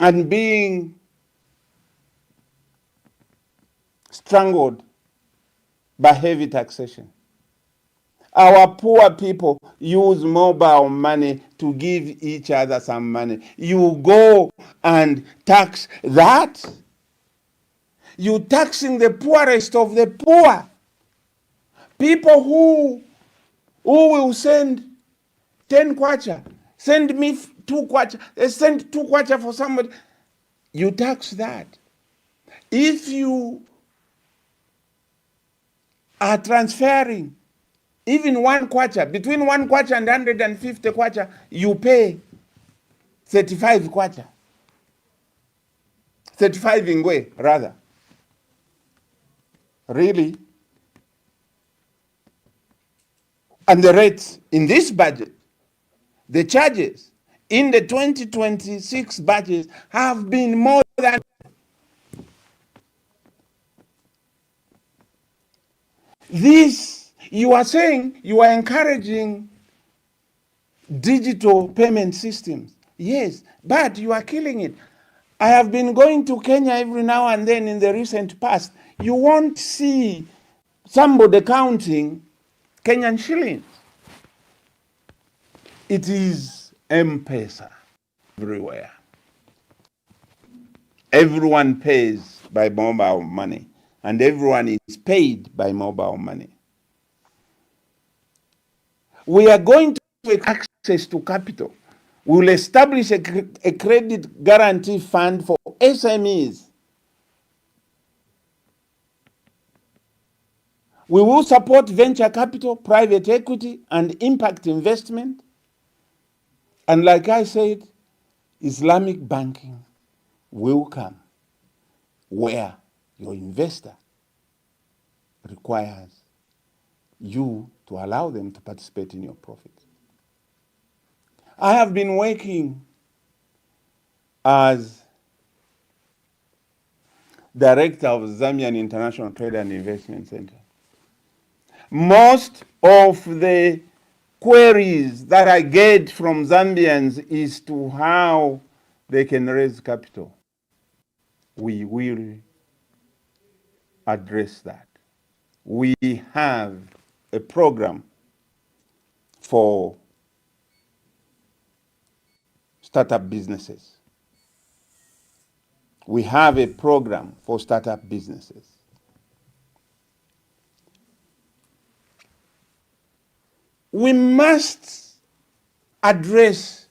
and being strangled by heavy taxation. Our poor people use mobile money to give each other some money. You go and tax that. You taxing the poorest of the poor. People who will send 10 kwacha, send me 2 kwacha, they send 2 kwacha for somebody. You tax that. If you are transferring even 1 kwacha, between 1 kwacha and 150 kwacha, you pay 35 kwacha. 35 ingwe, rather. Really? And the rates in this budget, the charges in the 2026 budget have been more than. This, you are saying you are encouraging digital payment systems. Yes, but you are killing it. I have been going to Kenya every now and then in the recent past. You won't see somebody counting Kenyan shillings. It is M-Pesa everywhere. Everyone pays by mobile money, and everyone is paid by mobile money. We are going to have access to capital. We will establish a credit guarantee fund for SMEs. We will support venture capital, private equity, and impact investment. And like I said, Islamic banking will come where your investor requires you to allow them to participate in your profit. I have been working as director of Zambian International Trade and Investment Center. Most of the queries that I get from Zambians is to how they can raise capital. we will address that. We have a program for startup businesses. We have a program for startup businesses. We must address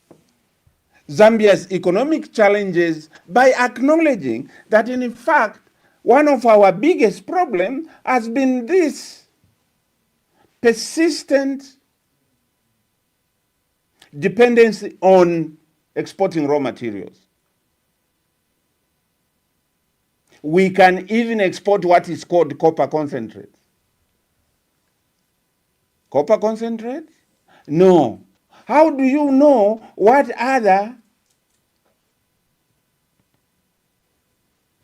Zambia's economic challenges by acknowledging that, in fact, one of our biggest problems has been this persistent dependency on exporting raw materials. We can even export what is called copper concentrate. Copper concentrate? No. How do you know what other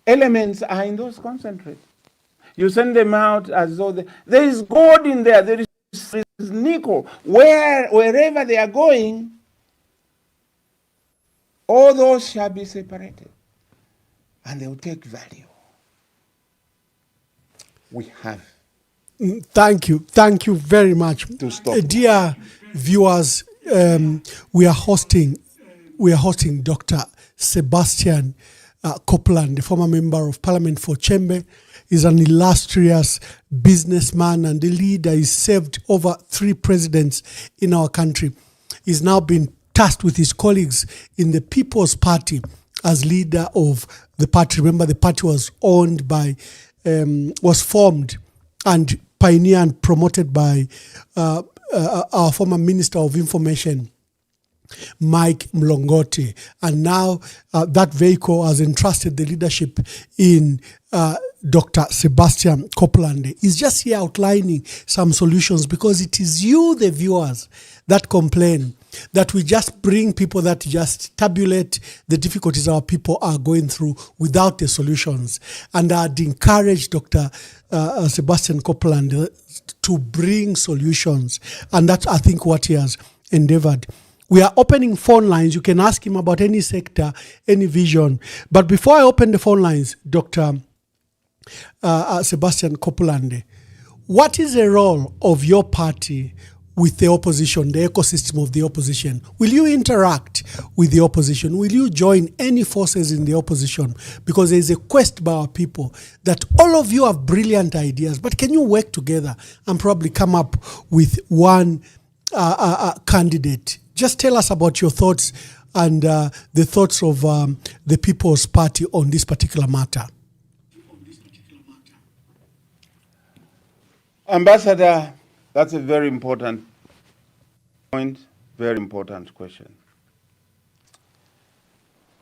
elements are in those concentrates? You send them out as though there is gold in there, there is nickel. Wherever they are going, all those shall be separated and they will take value. We have. Thank you very much. To stop. Dear viewers, we are hosting Dr. Sebastian Kopulande, former member of Parliament for Chembe. Is an illustrious businessman and a leader. He's served over 3 presidents in our country. He's now been tasked with his colleagues in the People's Party as leader of the party. Remember, the party was owned by, was formed and pioneered and promoted by our former Minister of Information, Mike Mlongote. And now that vehicle has entrusted the leadership in Dr. Sebastian Kopulande. He's just here outlining some solutions, because it is you, the viewers, that complain that we just bring people that just tabulate the difficulties our people are going through without the solutions. And I'd encourage Dr. Sebastian Kopulande to bring solutions. And that's, I think, what he has endeavored. We are opening phone lines. You can ask him about any sector, any vision. But before I open the phone lines, Dr. Sebastian Kopulande, what is the role of your party with the opposition, the ecosystem of the opposition? Will you interact with the opposition? Will you join any forces in the opposition? Because there is a quest by our people that all of you have brilliant ideas, but can you work together and probably come up with one candidate? Just tell us about your thoughts and the thoughts of the People's Party on this particular matter. Ambassador, that's a very important point, very important question.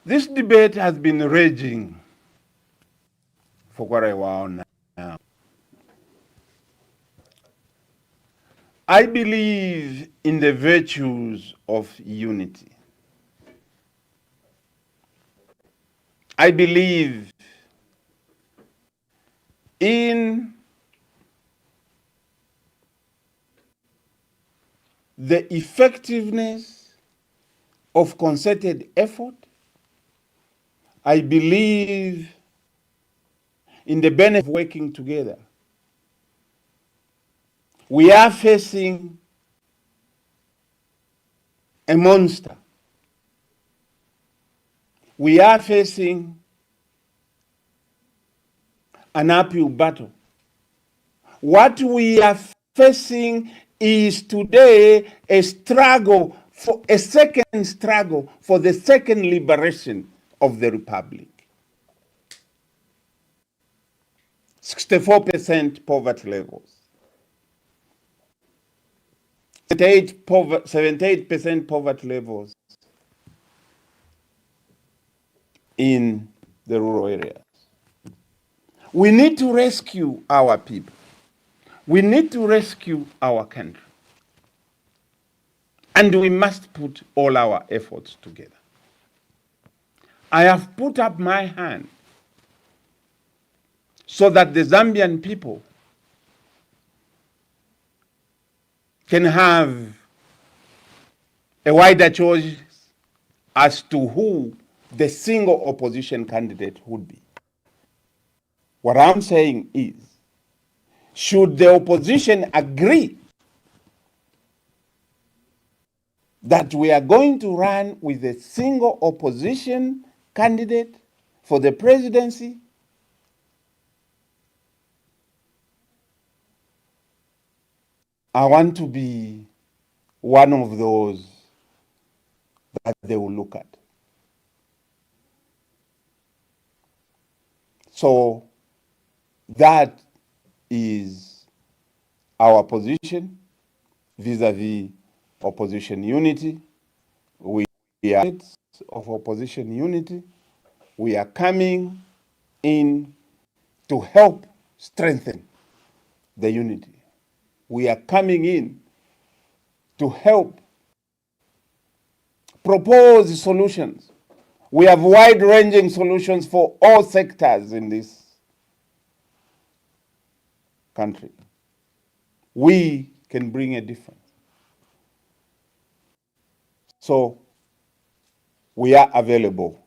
This debate has been raging for quite a while now. I believe in the virtues of unity. I believe in the effectiveness of concerted effort. I believe in the benefit of working together. We are facing a monster. We are facing an uphill battle. What we are facing is today a struggle, for a second struggle for the second liberation of the Republic. 64% poverty levels. 78% poverty levels in the rural areas. We need to rescue our people. We need to rescue our country. And we must put all our efforts together. I have put up my hand so that the Zambian people can have a wider choice as to who the single opposition candidate would be. What I'm saying is, should the opposition agree that we are going to run with a single opposition candidate for the presidency, I want to be one of those that they will look at. So that is our position vis-a-vis opposition unity. We are of opposition unity. We are coming in to help strengthen the unity. We are coming in to help propose solutions. We have wide-ranging solutions for all sectors in this country. We can bring a difference. So we are available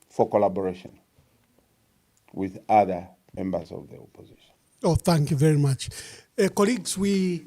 for collaboration with other members of the opposition. Oh, thank you very much. Colleagues, we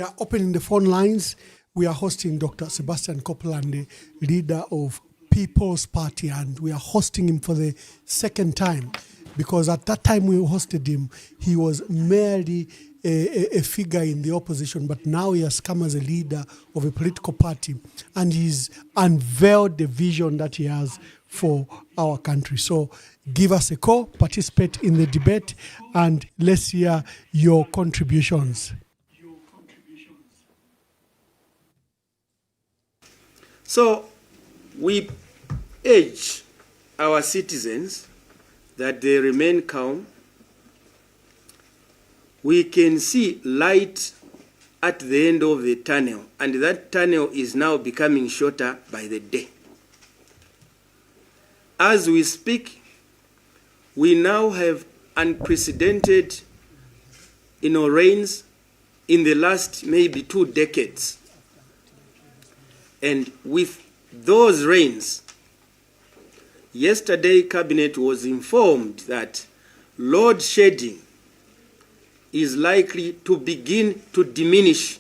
are opening the phone lines. We are hosting Dr. Sebastian Kopulande, leader of People's Party, and we are hosting him for the second time, because at that time we hosted him, he was merely a figure in the opposition, but now he has come as a leader of a political party, and he's unveiled the vision that he has for our country. So give us a call, participate in the debate, and let's hear your contributions. So we urge our citizens that they remain calm. We can see light at the end of the tunnel, and that tunnel is now becoming shorter by the day. As we speak, we now have unprecedented rains in the last maybe 2 decades. And with those rains, yesterday Cabinet was informed that load shedding is likely to begin to diminish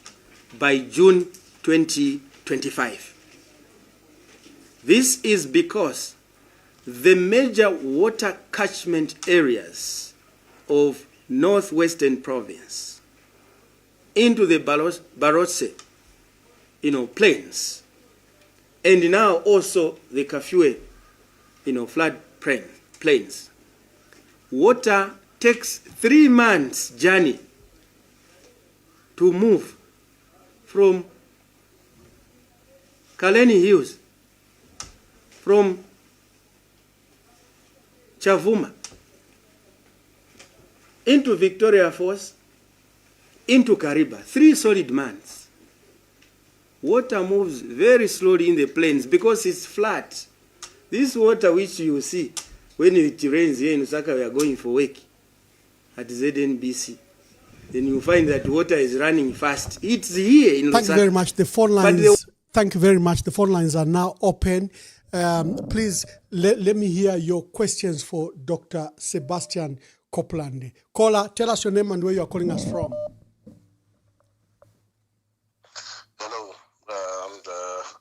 by June 2025. This is because the major water catchment areas of northwestern province into the Barotse, plains, and now also the Kafue, flood plains. Water takes 3 months journey to move from Kaleni Hills, from Chavuma, into Victoria Falls, into Kariba. 3 solid months. Water moves very slowly in the plains because it's flat. This water which you see when it rains here in Lusaka, we are going for work at ZNBC. Then you find that water is running fast. It's here in Lusaka. Thank you very much. The phone lines. Thank you very much. The phone lines are now open. Please let me hear your questions for Dr. Sebastian Kopulande. Caller, tell us your name and where you are calling us from. Hello, and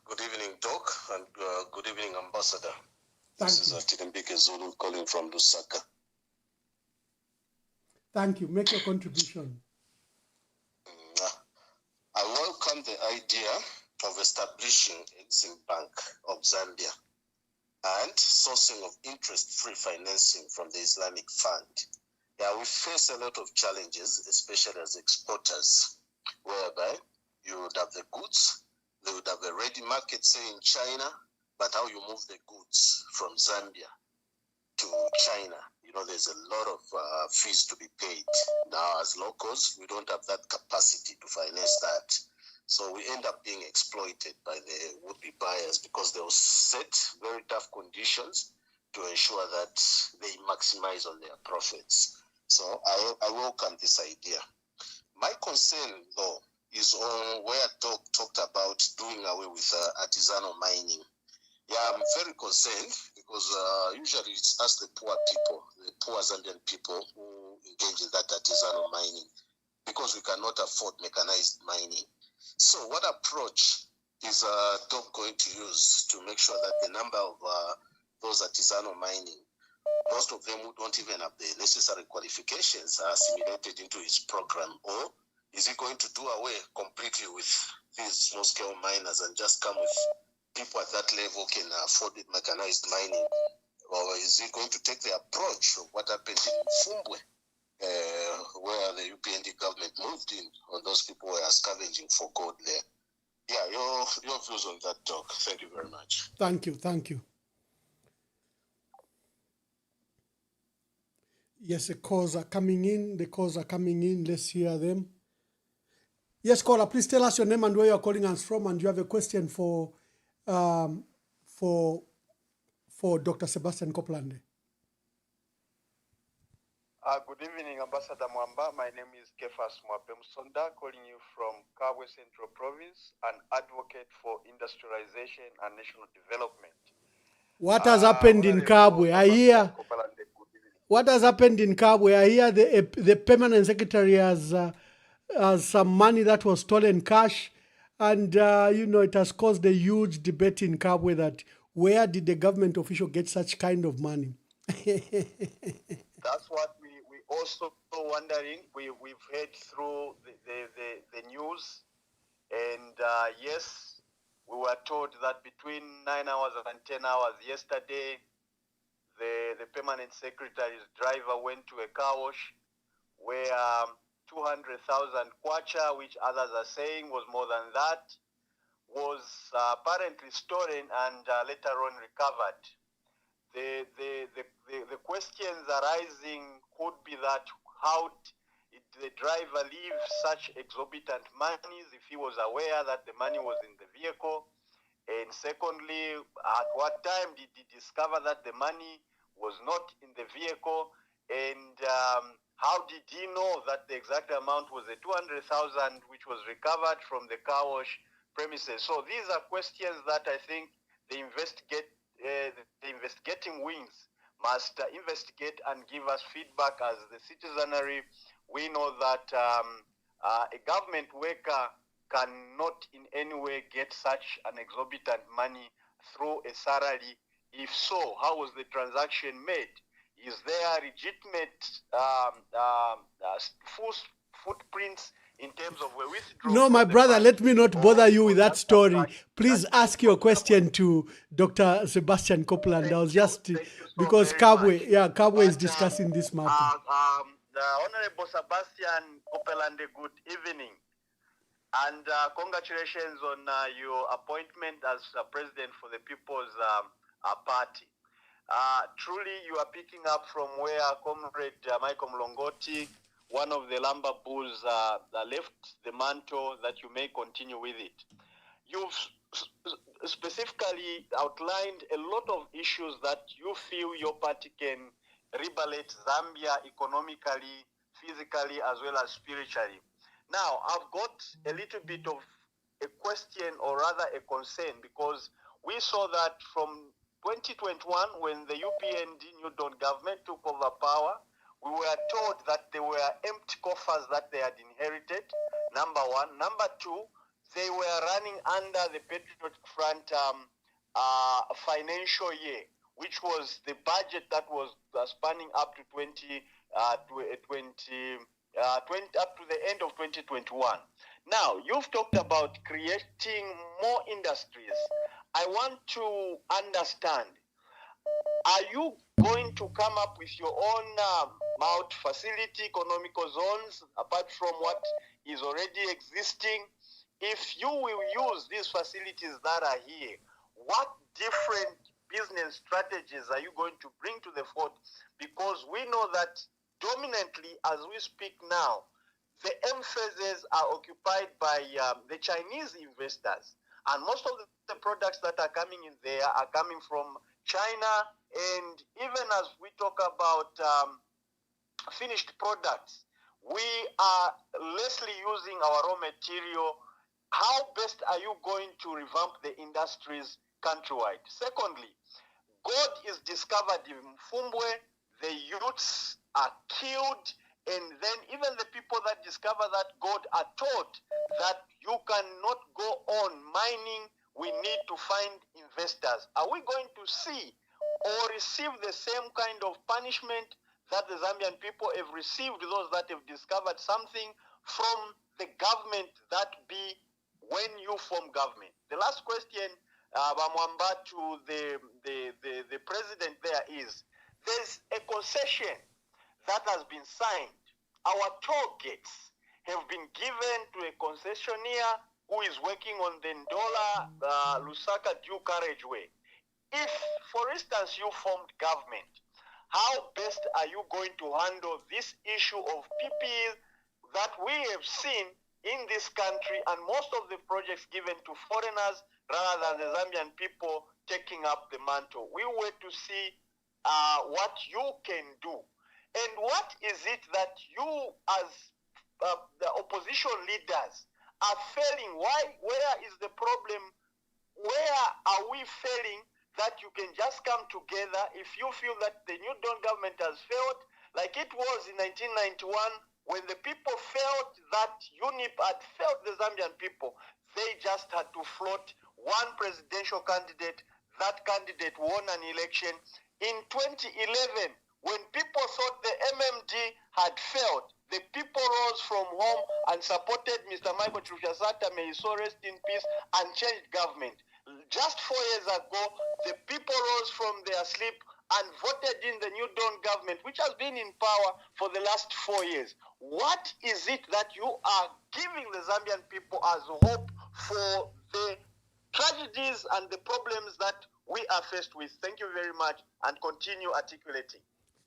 good evening, Doc, and good evening, Ambassador. This is Tidembike Zulu calling from Lusaka. Thank you. Make your contribution. I welcome the idea of establishing Exim Bank of Zambia and sourcing of interest-free financing from the Islamic Fund. Yeah, we face a lot of challenges, especially as exporters, whereby you would have the goods, they would have a ready market, say in China, but how you move the goods from Zambia to China, there's a lot of fees to be paid. Now, as locals, we don't have that capacity to finance that. So we end up being exploited by the would-be buyers because they will set very tough conditions to ensure that they maximize on their profits. So I welcome this idea. My concern, though, is on where Doc talked about doing away with artisanal mining. Yeah, I'm very concerned because usually it's us, the poor people, the poor Zambian people who engage in that artisanal mining, because we cannot afford mechanized mining. So what approach is DOC going to use to make sure that the number of those artisanal mining, most of them who don't even have the necessary qualifications, are assimilated into his program? Or is he going to do away completely with these small-scale miners and just come with people at that level who can afford mechanized mining? Or is he going to take the approach of what happened in Fumbwe, where the UPND government moved in on those people who were scavenging for gold there? Yeah, your views on that, Doc. Thank you very much. Thank you, thank you. Yes, the calls are coming in. Let's hear them. Yes, caller, please tell us your name and where you're calling us from, and you have a question for Dr. Sebastian Kopulande. Good evening, Ambassador Mwamba. My name is Kefas Mwapemsonda, calling you from Kabwe Central Province, an advocate for industrialization and national development. What has happened in Kabwe? I hear. What has happened in Kabwe? I hear the permanent secretary has some money that was stolen, cash, and it has caused a huge debate in Kabwe that where did the government official get such kind of money? That's what we also wondering. We've heard through the news, and yes, we were told that between 9 hours and 10 hours yesterday, the permanent secretary's driver went to a car wash where 200,000 kwacha, which others are saying was more than that, was apparently stolen and later on recovered. The questions arising could be that how did the driver leave such exorbitant monies if he was aware that the money was in the vehicle? And secondly, at what time did he discover that the money was not in the vehicle? And how did he know that the exact amount was the 200,000 which was recovered from the car wash premises? So these are questions that I think the investigating wings must investigate and give us feedback as the citizenry. We know that a government worker cannot in any way get such an exorbitant money through a salary. If so, how was the transaction made? Is there legitimate footprints in terms of where withdrawal? No, my brother, let me not bother you with that story. Please ask your question to Dr. Sebastian Kopulande. I was just, because Kabwe is discussing this matter. Honorable Sebastian Kopulande, good evening. And congratulations on your appointment as president for the People's Party. Truly, you are picking up from where Comrade Michael Mlongoti, one of the lumber bulls, left the mantle, that you may continue with it. You've specifically outlined a lot of issues that you feel your party can liberate Zambia economically, physically, as well as spiritually. Now, I've got a little bit of a question, or rather a concern, because we saw that from 2021, when the UPND New Dawn government took over power, we were told that there were empty coffers that they had inherited, number one. Number two, they were running under the Patriotic Front financial year, which was the budget that was spanning up to up to the end of 2021. Now, you've talked about creating more industries. I want to understand, are you going to come up with your own mount facility, economical zones, apart from what is already existing? If you will use these facilities that are here, what different business strategies are you going to bring to the fore? Because we know that dominantly, as we speak now, the emphases are occupied by the Chinese investors. And most of the products that are coming in there are coming from China. And even as we talk about finished products, we are lessly using our raw material. How best are you going to revamp the industries countrywide? Secondly, gold is discovered in Mfumbwe, the youths are killed, and then even the people that discover that gold are told that you cannot go on mining, we need to find investors. Are we going to see or receive the same kind of punishment that the Zambian people have received, those that have discovered something from the government, that be when you form government? The last question, Bamwamba, to the president there is, there's a concession that has been signed. Our toll gates have been given to a concessionaire who is working on the Ndola Lusaka dual carriageway. If, for instance, you formed government, how best are you going to handle this issue of PPEs that we have seen in this country, and most of the projects given to foreigners rather than the Zambian people taking up the mantle? We were to see what you can do. And what is it that you as the opposition leaders are failing? Where is the problem? Where are we failing that you can just come together if you feel that the New Dawn government has failed, like it was in 1991 when the people felt that UNIP had failed the Zambian people? They just had to float one presidential candidate. That candidate won an election. In 2011, when people thought the MMD had failed, the people rose from home and supported Mr. Michael Chufyasata, may he so rest in peace, and changed government. Just 4 years ago, the people rose from their sleep and voted in the New Dawn government, which has been in power for the last 4 years. What is it that you are giving the Zambian people as hope for the tragedies and the problems that we are faced with? Thank you very much, and continue articulating.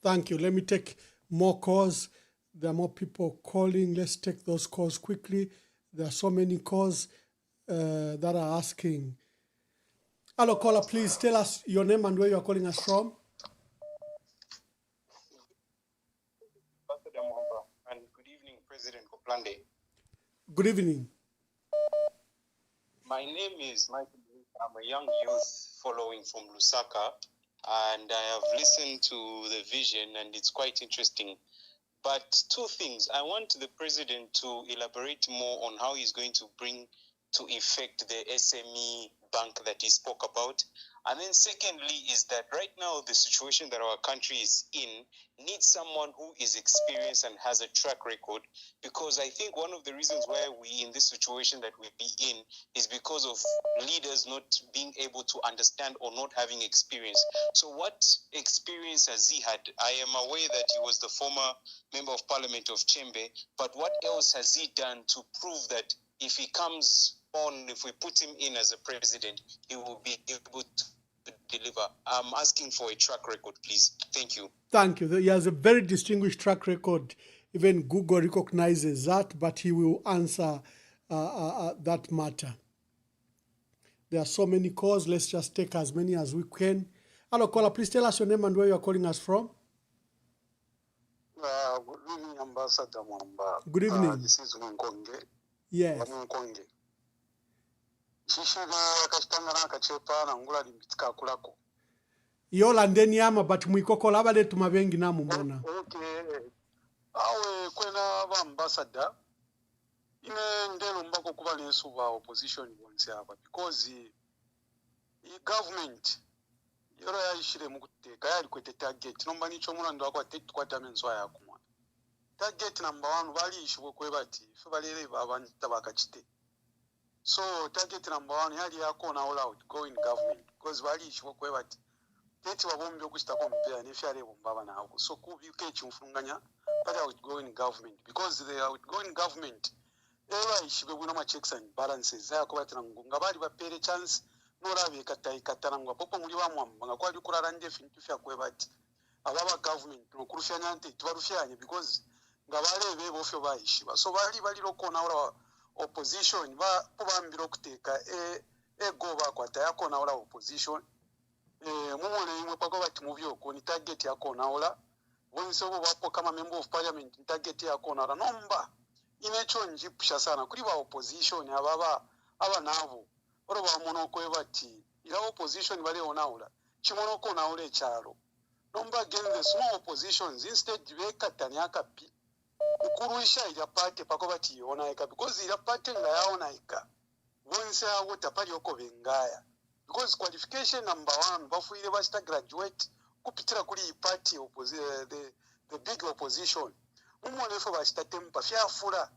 Thank you. Let me take more calls. There are more people calling. Let's take those calls quickly. There are so many calls that are asking. Hello, caller, please tell us your name and where you are calling us from. And good evening, President Kopulande. Good evening. My name is Michael. I'm a young youth following from Lusaka, and I have listened to the vision, and it's quite interesting. But two things. I want the president to elaborate more on how he's going to bring to effect the SME bank that he spoke about. And then secondly is that right now the situation that our country is in needs someone who is experienced and has a track record, because I think one of the reasons why we in this situation that we be in is because of leaders not being able to understand or not having experience. So what experience has he had? I am aware that he was the former member of parliament of Chembe, but what else has he done to prove that if he comes on, if we put him in as a president, he will be able to deliver? I'm asking for a track record, please. Thank you. Thank you. He has a very distinguished track record. Even Google recognizes that, but he will answer that matter. There are so many calls. Let's just take as many as we can. Hello, caller. Please tell us your name and where you are calling us from. Good evening, Ambassador Mwamba. Good evening. This is Munkonge. Yes. Munkonge. Shishiri akashitangana akachepa na ngula limbitika akulako. Yola ndeni ama but mwikoko labade tumabengi namu mwana. Okay. Awe kwena ba ambassador. Ine ndelo mbako kuba nensuba opposition bonse apa because the government yoro yayishire mukuteka yali kwete target nomba nicho mulando wako atete kwata menzo yakumwa. Target number 1 bali ishibwe kwebati fe balere abantu tabakachite. So target number 1 yali yako na all out going government because bali ishibwe kwebati tete wabombe okushita kompea ne fyale bombaba nawo. So kubike chimfunganya bali outgoing government because the outgoing government era ishibwe kuna checks and balances yako batira ngunga bali bapere chance norabe katarangwa popo muri bamwamba ngakwali kurara ndefi ntufya kwebati ababa government nokurufyanya nte tubarufyanye because ngabalebe bofyo bayishiba so bali lokona ora opposition ba kubambira okuteka egoba kwata yakona ora opposition mumone imwe pako bati mubyoko ni target yakona ora bonse bo bapo kama member of parliament ni target yakona ora nomba inecho njipusha sana kuri ba opposition aba nabo oro ba mono kwebati ira opposition bali ona ora chimonoko na ule chalo nomba again the small oppositions instead bekatanya akapi ukuruisha ila pate pako batiyona eka because ila pate nga yaona eka bonse awo tapali oko bengaya because qualification number 1 bafuire basta graduate kupitira kuli party the big opposition mumone fo basta tempa fyafula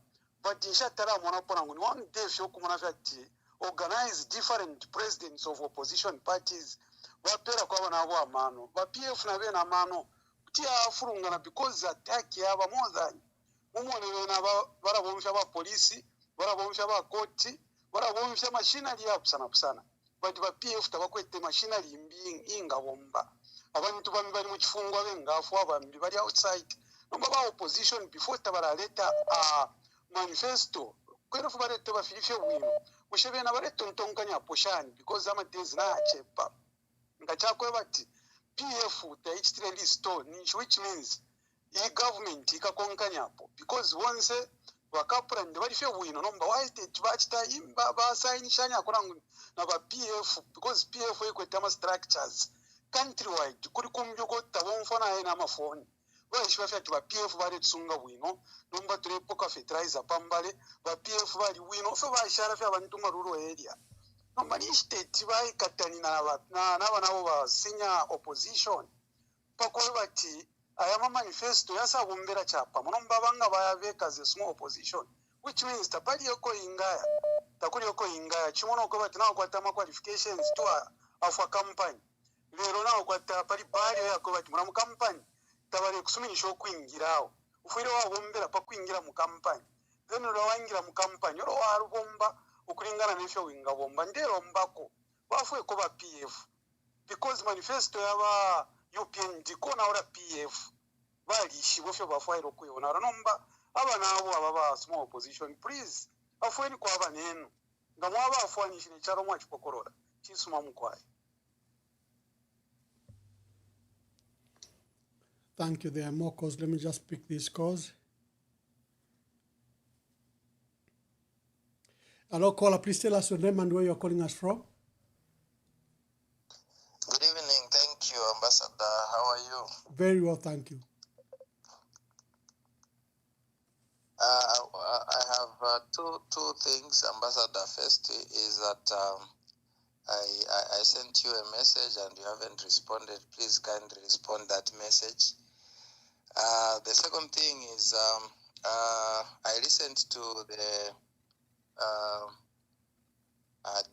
but inshatara mwana pona nguni one day fyo kumona fyati organize different presidents of opposition parties bapera kwa bana abo amano ba PF na bena amano kutia afurungana because attack yaba more than mumone bena barabomsha ba polisi barabomsha ba koti barabomsha machinery yapsana kusana but ba PF tabakwete machinery inga bomba abantu bambi bali mu kifungwa bengafu abambi bali outside nomba ba opposition before tabaraleta manifesto kwera fu barete bafilifye wino mushebena barete ntonkanya poshani because amadezi na achepa ngachakwe bati PF taichitire listo which means the government ikakonkanyapo because once wakapura ndibali wino nomba waite chibachita imba basainishanya akurangu na ba PF because PF ikweta ma structures countrywide kuri kumbyuko tabomfona ena amafoni baishwa fyati ba PF bali tsunga wino nomba tulepo ka fertilizer pambale ba PF bali wino so bashara fya abantu maruru area nomba ni state bai katani na nabo ba senior opposition pakwe bati ayama manifesto yasa bombera chapa munomba banga bayabeka ze small opposition which means tapali yoko ingaya takuli yoko ingaya chimono ko bati nawo kwata ma qualifications to afa campaign lero nawo kwata pali bali yako bati muna mu campaign tabale kusuminisha okwingirawo ufuire wa bombera pa kwingira mu campaign then ro wangira mu campaign ro warubomba ukulingana n'efyo winga bomba ndero mbako bafuye ko ba PF because manifesto yaba UPND ko na ora PF bali shibo fyo bafuire okuyona nomba abana abo ababa small opposition please afueni kwa abanenu ngamwaba afuani shine charo mwa chipokorora chisuma mukwaye. Thank you. There are more calls. Let me just pick these calls. Hello, caller. Please tell us your name and where you're calling us from. Good evening. Thank you, Ambassador. How are you? Very well, thank you. I have two things, Ambassador. First is that I sent you a message and you haven't responded. Please kindly respond that message. The second thing is I listened to the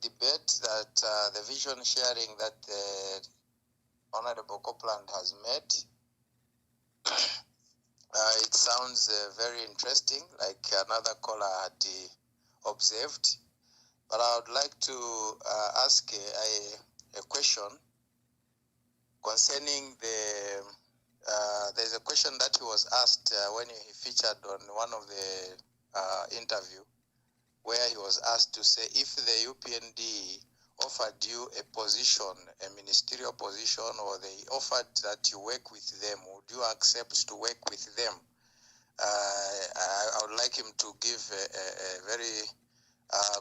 debate that the vision sharing that the Honorable Kopulande has made. It sounds very interesting, like another caller had observed. But I would like to ask a question concerning there's a question that he was asked when he featured on one of the interview, where he was asked to say if the UPND offered you a position, a ministerial position, or they offered that you work with them, would you accept to work with them? I would like him to give a very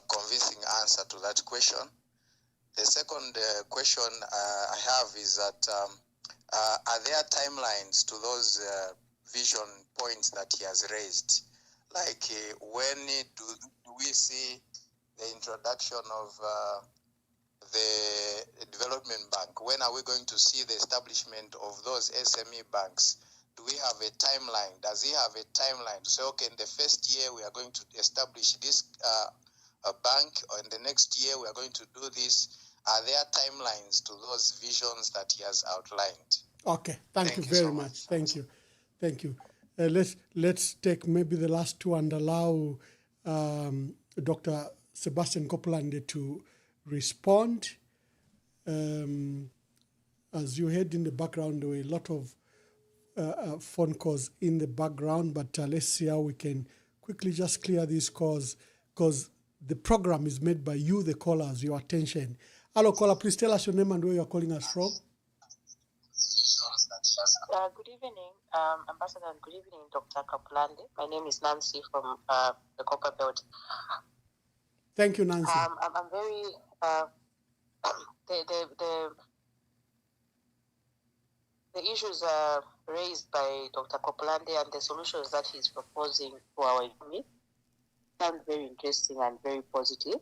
convincing answer to that question. The second question I have is that are there timelines to those vision points that he has raised? Like when do we see the introduction of the development bank? When are we going to see the establishment of those SME banks? Do we have a timeline? Does he have a timeline to say, okay, in the first year we are going to establish this a bank, or in the next year we are going to do this? Are there timelines to those visions that he has outlined? Okay, thank you very much. Thank you. Let's take maybe the last two and allow Dr. Sebastian Kopulande to respond. As you heard in the background, there were a lot of phone calls in the background, but let's see how we can quickly just clear these calls, because the program is made by you, the callers, your attention. Hello, caller, please tell us your name and where you're calling us from. Good evening, Ambassador, and good evening, Dr. Kopulande. My name is Nancy from the Copper Belt. Thank you, Nancy. I'm very the issues raised by Dr. Kopulande and the solutions that he's proposing for our economy sound very interesting and very positive.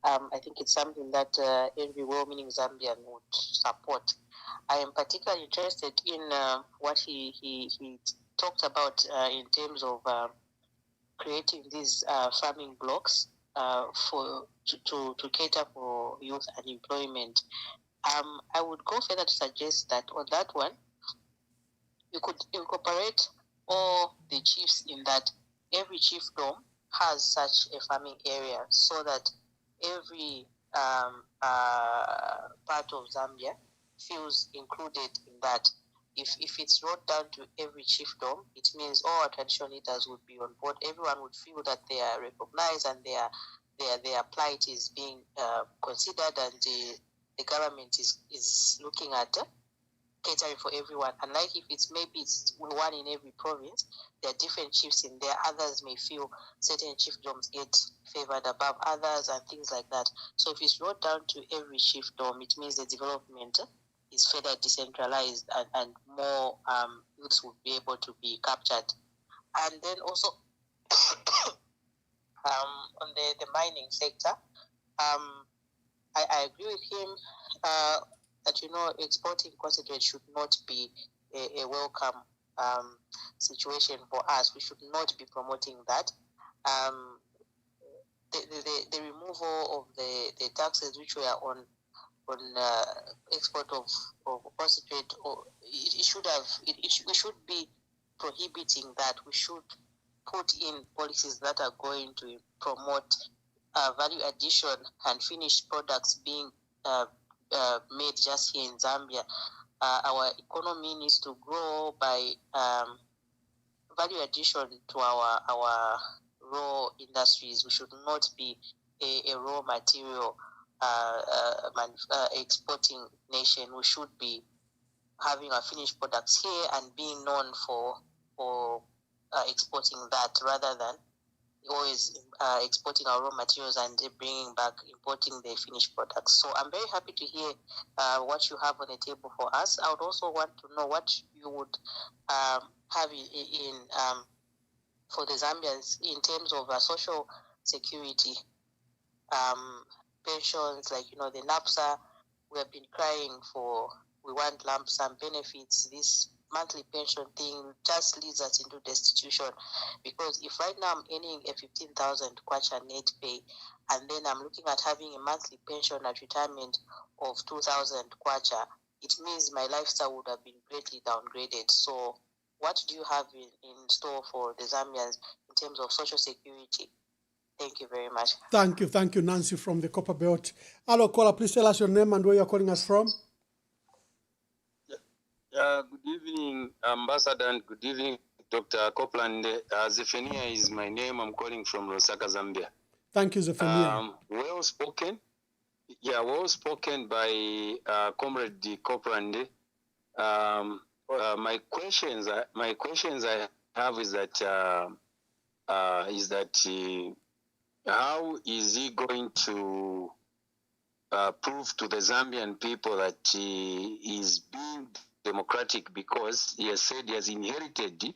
I think it's something that every well-meaning Zambian would support. I am particularly interested in what he talked about in terms of creating these farming blocks to cater for youth unemployment. I would go further to suggest that on that one, you could incorporate all the chiefs in that every chiefdom has such a farming area so that every part of Zambia feels included in that. If it's brought down to every chiefdom, it means all our traditional leaders would be on board. Everyone would feel that they are recognized and their plight is being considered, and the government is looking at catering for everyone. Unlike if it's one in every province, there are different chiefs in there. Others may feel certain chiefdoms get favored above others and things like that. So if it's brought down to every chiefdom, it means the development is further decentralized and more youths will be able to be captured. And then also on the mining sector, I agree with him that exporting concentrate should not be a welcome situation for us. We should not be promoting that. The removal of the taxes which were on export of concentrate, we should be prohibiting that. We should put in policies that are going to promote value addition and finished products being made just here in Zambia. Our economy needs to grow by value addition to our raw industries. We should not be a raw material exporting nation. We should be having our finished products here and being known for exporting that rather than always exporting our raw materials and bringing back importing the finished products. So I'm very happy to hear what you have on the table for us. I would also want to know what you would have in for the Zambians in terms of social security, pensions, like the NAPSA. We have been crying for. We want lump sum benefits. This monthly pension thing just leads us into destitution, because if right now I'm earning a 15,000 kwacha net pay, and then I'm looking at having a monthly pension at retirement of 2,000 kwacha, it means my lifestyle would have been greatly downgraded. So what do you have in store for the Zambians in terms of social security? Thank you very much. Thank you, Nancy from the Copper Belt. Hello, caller, please tell us your name and where you're calling us from. Good evening, Ambassador, and good evening, Dr. Kopulande. Zephania is my name. I'm calling from Lusaka, Zambia. Thank you, Zephania. Well spoken. Yeah, well spoken by Comrade Kopulande. My questions I have is that how is he going to prove to the Zambian people that he is being democratic, because he has said he has inherited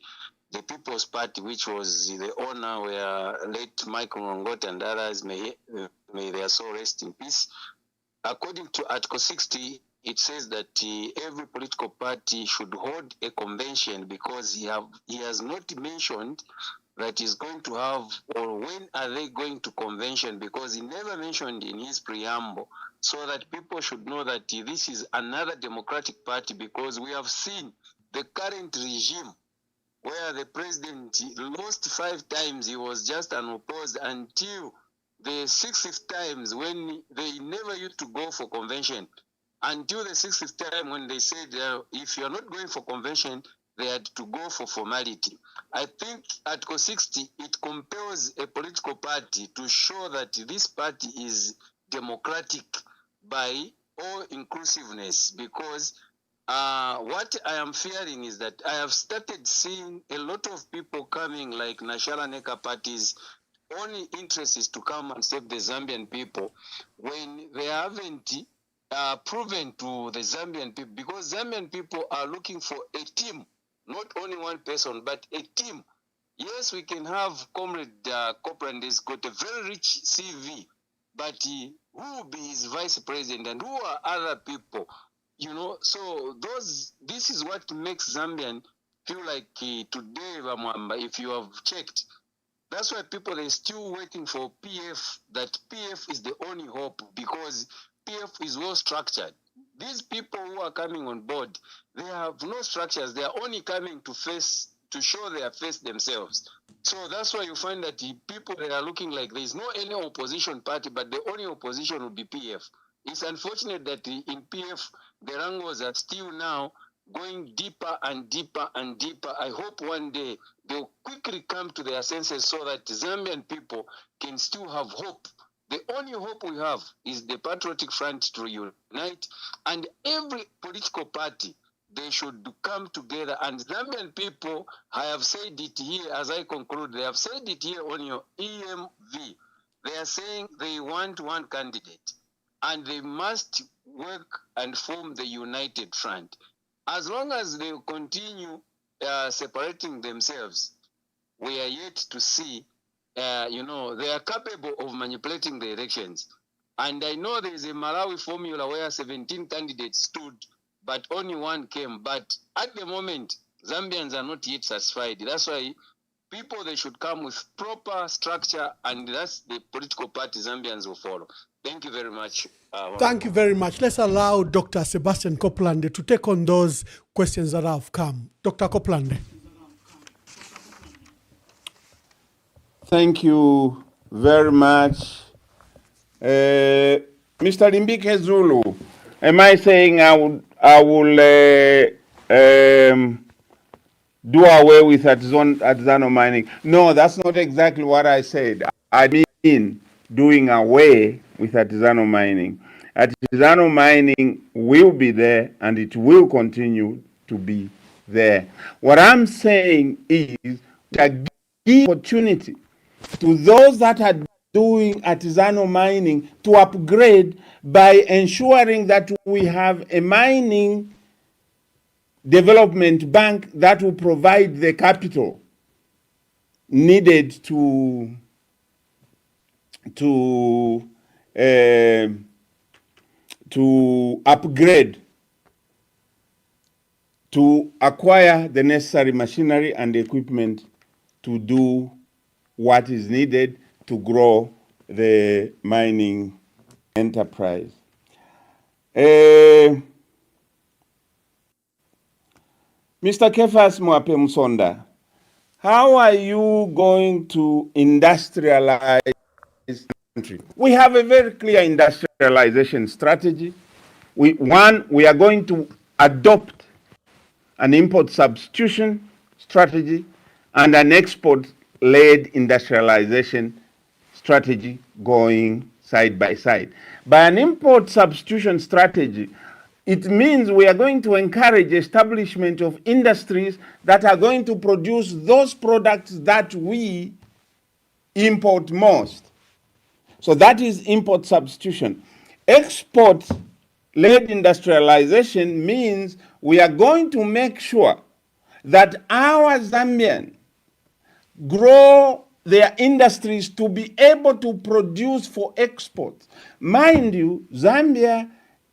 the People's Party, which was the owner where late Michael Ngongote and others, may their soul rest in peace. According to Article 60, it says that every political party should hold a convention, because he has not mentioned that he's going to have, or when are they going to convention, because he never mentioned in his preamble, so that people should know that this is another democratic party, because we have seen the current regime where the president lost 5 times. He was just unopposed until the 6th times, when they never used to go for convention, until the 6th time when they said if you're not going for convention, they had to go for formality. I think Article 60, it compels a political party to show that this party is democratic by all inclusiveness, because what I am fearing is that I have started seeing a lot of people coming, like Nashala Neka parties. Only interest is to come and save the Zambian people when they haven't proven to the Zambian people, because Zambian people are looking for a team, not only one person, but a team. Yes, we can have Comrade Kopulande has got a very rich CV, but who will be his vice president and who are other people? You know, so this is what makes Zambian feel like today, Vamwamba, if you have checked, that's why people are still waiting for PF, that PF is the only hope, because PF is well structured. These people who are coming on board, they have no structures. They are only coming to show their face themselves. So that's why you find that the people that are looking like there is no any opposition party, but the only opposition will be PF. It's unfortunate that in PF, the wrangles are still now going deeper and deeper and deeper. I hope one day they'll quickly come to their senses so that Zambian people can still have hope. The only hope we have is the Patriotic Front to unite, and every political party, they should come together. And Zambian people, I have said it here as I conclude, they have said it here on your EMV. They are saying they want one candidate, and they must work and form the United Front. As long as they continue separating themselves, we are yet to see, they are capable of manipulating the elections. And I know there is a Malawi formula where 17 candidates stood, but only one came. But at the moment, Zambians are not yet satisfied. That's why people, they should come with proper structure, and that's the political party Zambians will follow. Thank you very much. Thank you very much. Let's allow Dr. Sebastian Kopulande to take on those questions that have come. Dr. Kopulande. Thank you very much. Mr. Limbike Zulu, am I saying I will do away with artisanal mining? No, that's not exactly what I said. I mean doing away with artisanal mining. Artisanal mining will be there, and it will continue to be there. What I'm saying is to give opportunity to those that are doing artisanal mining to upgrade by ensuring that we have a mining development bank that will provide the capital needed to upgrade, to acquire the necessary machinery and equipment to do what is needed to grow the mining enterprise. Mr. Kefas Mwape Musonda, how are you going to industrialize this country? We have a very clear industrialization strategy. We are going to adopt an import substitution strategy and an export-led industrialization strategy going side by side. By an import substitution strategy, it means we are going to encourage establishment of industries that are going to produce those products that we import most. So that is import substitution. Export-led industrialization means we are going to make sure that our Zambian grow their industries to be able to produce for export. Mind you, Zambia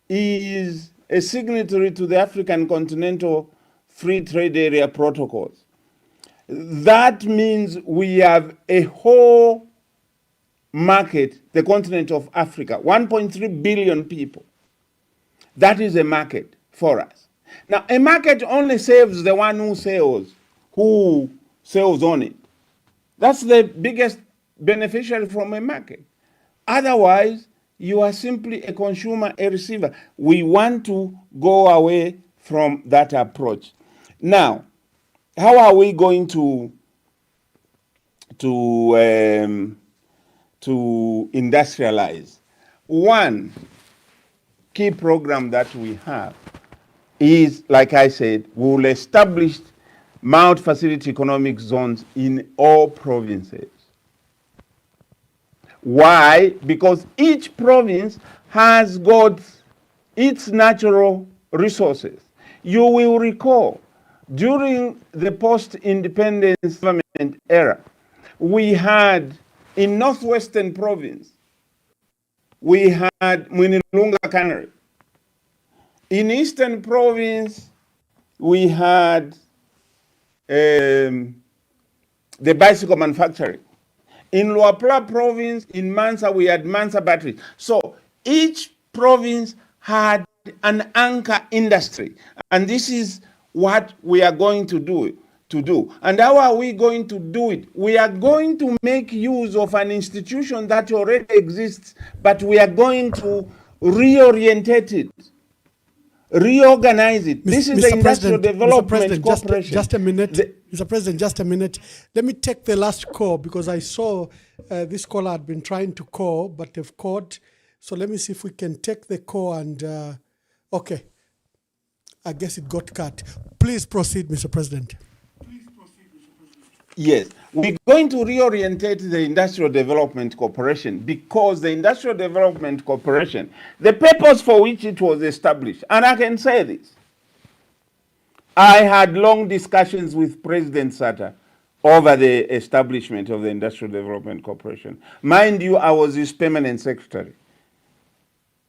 is a signatory to the African Continental Free Trade Area protocols. That means we have a whole market, the continent of Africa, 1.3 billion people. That is a market for us. Now, a market only saves the one who sells on it. That's the biggest beneficiary from a market. Otherwise, you are simply a consumer, a receiver. We want to go away from that approach. Now, how are we going to industrialize? One key program that we have is, like I said, we will establish multi-facility economic zones in all provinces. Why? Because each province has got its natural resources. You will recall, during the post-independence government era, we had in Northwestern Province, we had Mwinilunga Cannery. In Eastern Province, we had the bicycle manufacturing. In Luapula Province, in Mansa, we had Mansa Battery. So each province had an anchor industry. And this is what we are going to do. And how are we going to do it? We are going to make use of an institution that already exists, but we are going to reorientate it, reorganize it. This is the Industrial Development Corporation. Just a minute. Mr. President, just a minute. Let me take the last call because I saw this caller had been trying to call, but they've called. So let me see if we can take the call and, okay. I guess it got cut. Please proceed, Mr. President. Yes, we're going to reorientate the Industrial Development Corporation because the Industrial Development Corporation, the purpose for which it was established, and I can say this, I had long discussions with President Sata over the establishment of the Industrial Development Corporation. Mind you, I was his permanent secretary,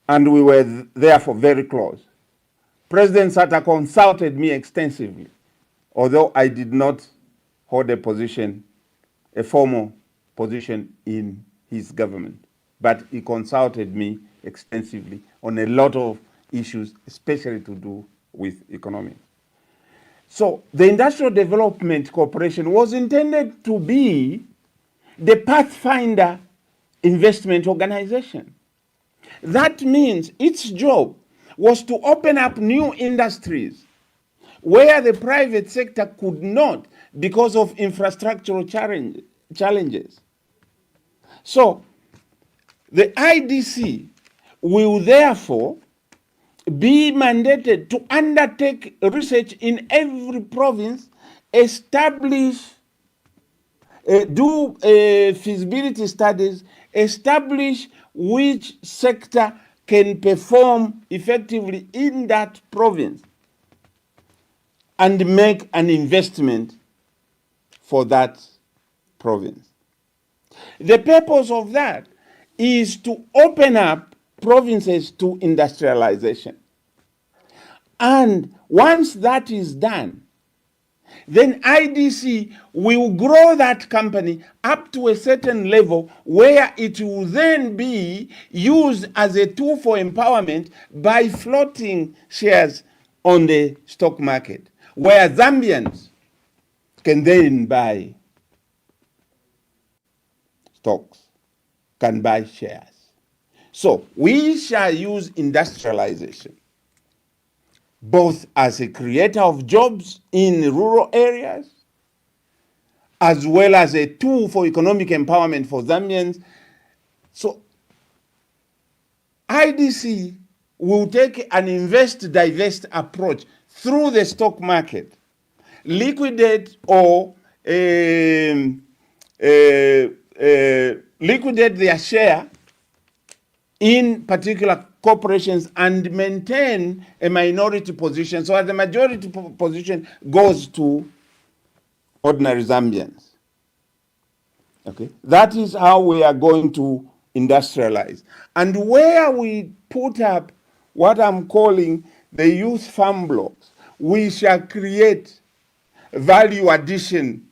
and we were therefore very close. President Sata consulted me extensively, although I did not hold a position, a formal position in his government. But he consulted me extensively on a lot of issues, especially to do with economy. So the Industrial Development Corporation was intended to be the pathfinder investment organization. That means its job was to open up new industries where the private sector could not because of infrastructural challenges. So the IDC will therefore be mandated to undertake research in every province, establish, do feasibility studies, establish which sector can perform effectively in that province, and make an investment for that province. The purpose of that is to open up provinces to industrialization. And once that is done, then IDC will grow that company up to a certain level where it will then be used as a tool for empowerment by floating shares on the stock market, where Zambians can then buy stocks, can buy shares. So we shall use industrialization both as a creator of jobs in rural areas, as well as a tool for economic empowerment for Zambians. So IDC will take an invest-divest approach through the stock market, liquidate or liquidate their share in particular corporations and maintain a minority position so that the majority position goes to ordinary Zambians. Okay, that is how we are going to industrialize. And where we put up what I'm calling the youth farm blocks, we shall create value addition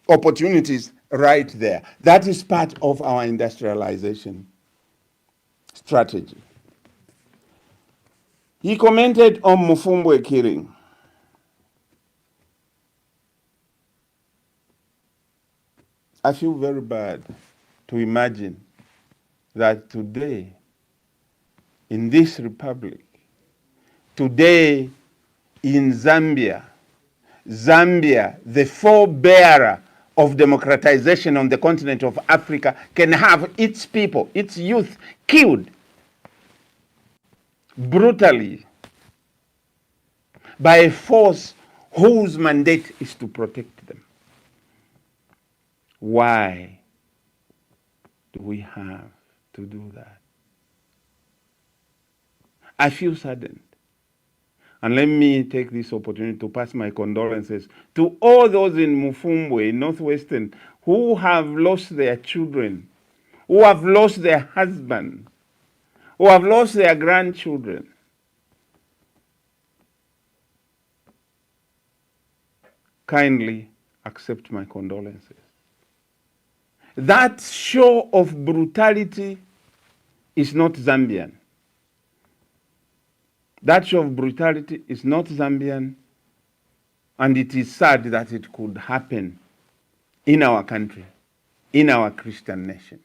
opportunities right there. That is part of our industrialization strategy. He commented on Mufumbwe killing. I feel very bad to imagine that today, in this republic, today in Zambia, the forebearer of democratization on the continent of Africa, can have its people, its youth, killed brutally by a force whose mandate is to protect them. Why do we have to do that? I feel saddened. And let me take this opportunity to pass my condolences to all those in Mufumbwe, in Northwestern, who have lost their children, who have lost their husband, who have lost their grandchildren. Kindly accept my condolences. That show of brutality is not Zambian. That show of brutality is not Zambian, and it is sad that it could happen in our country, in our Christian nation.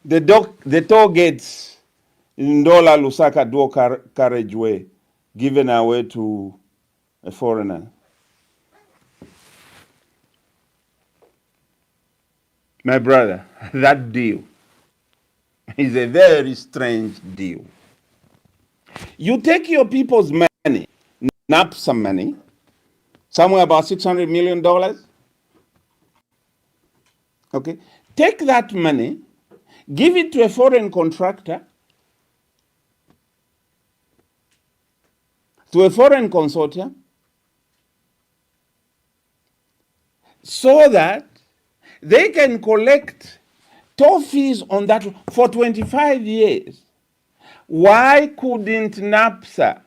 The toll gates in Ndola Lusaka dual carriageway given away to a foreigner. My brother, that deal is a very strange deal. You take your people's money, nap some money, somewhere about $600 million. Okay, take that money, give it to a foreign contractor, to a foreign consortium, so that they can collect toll fees on that for 25 years. Why couldn't NAPSA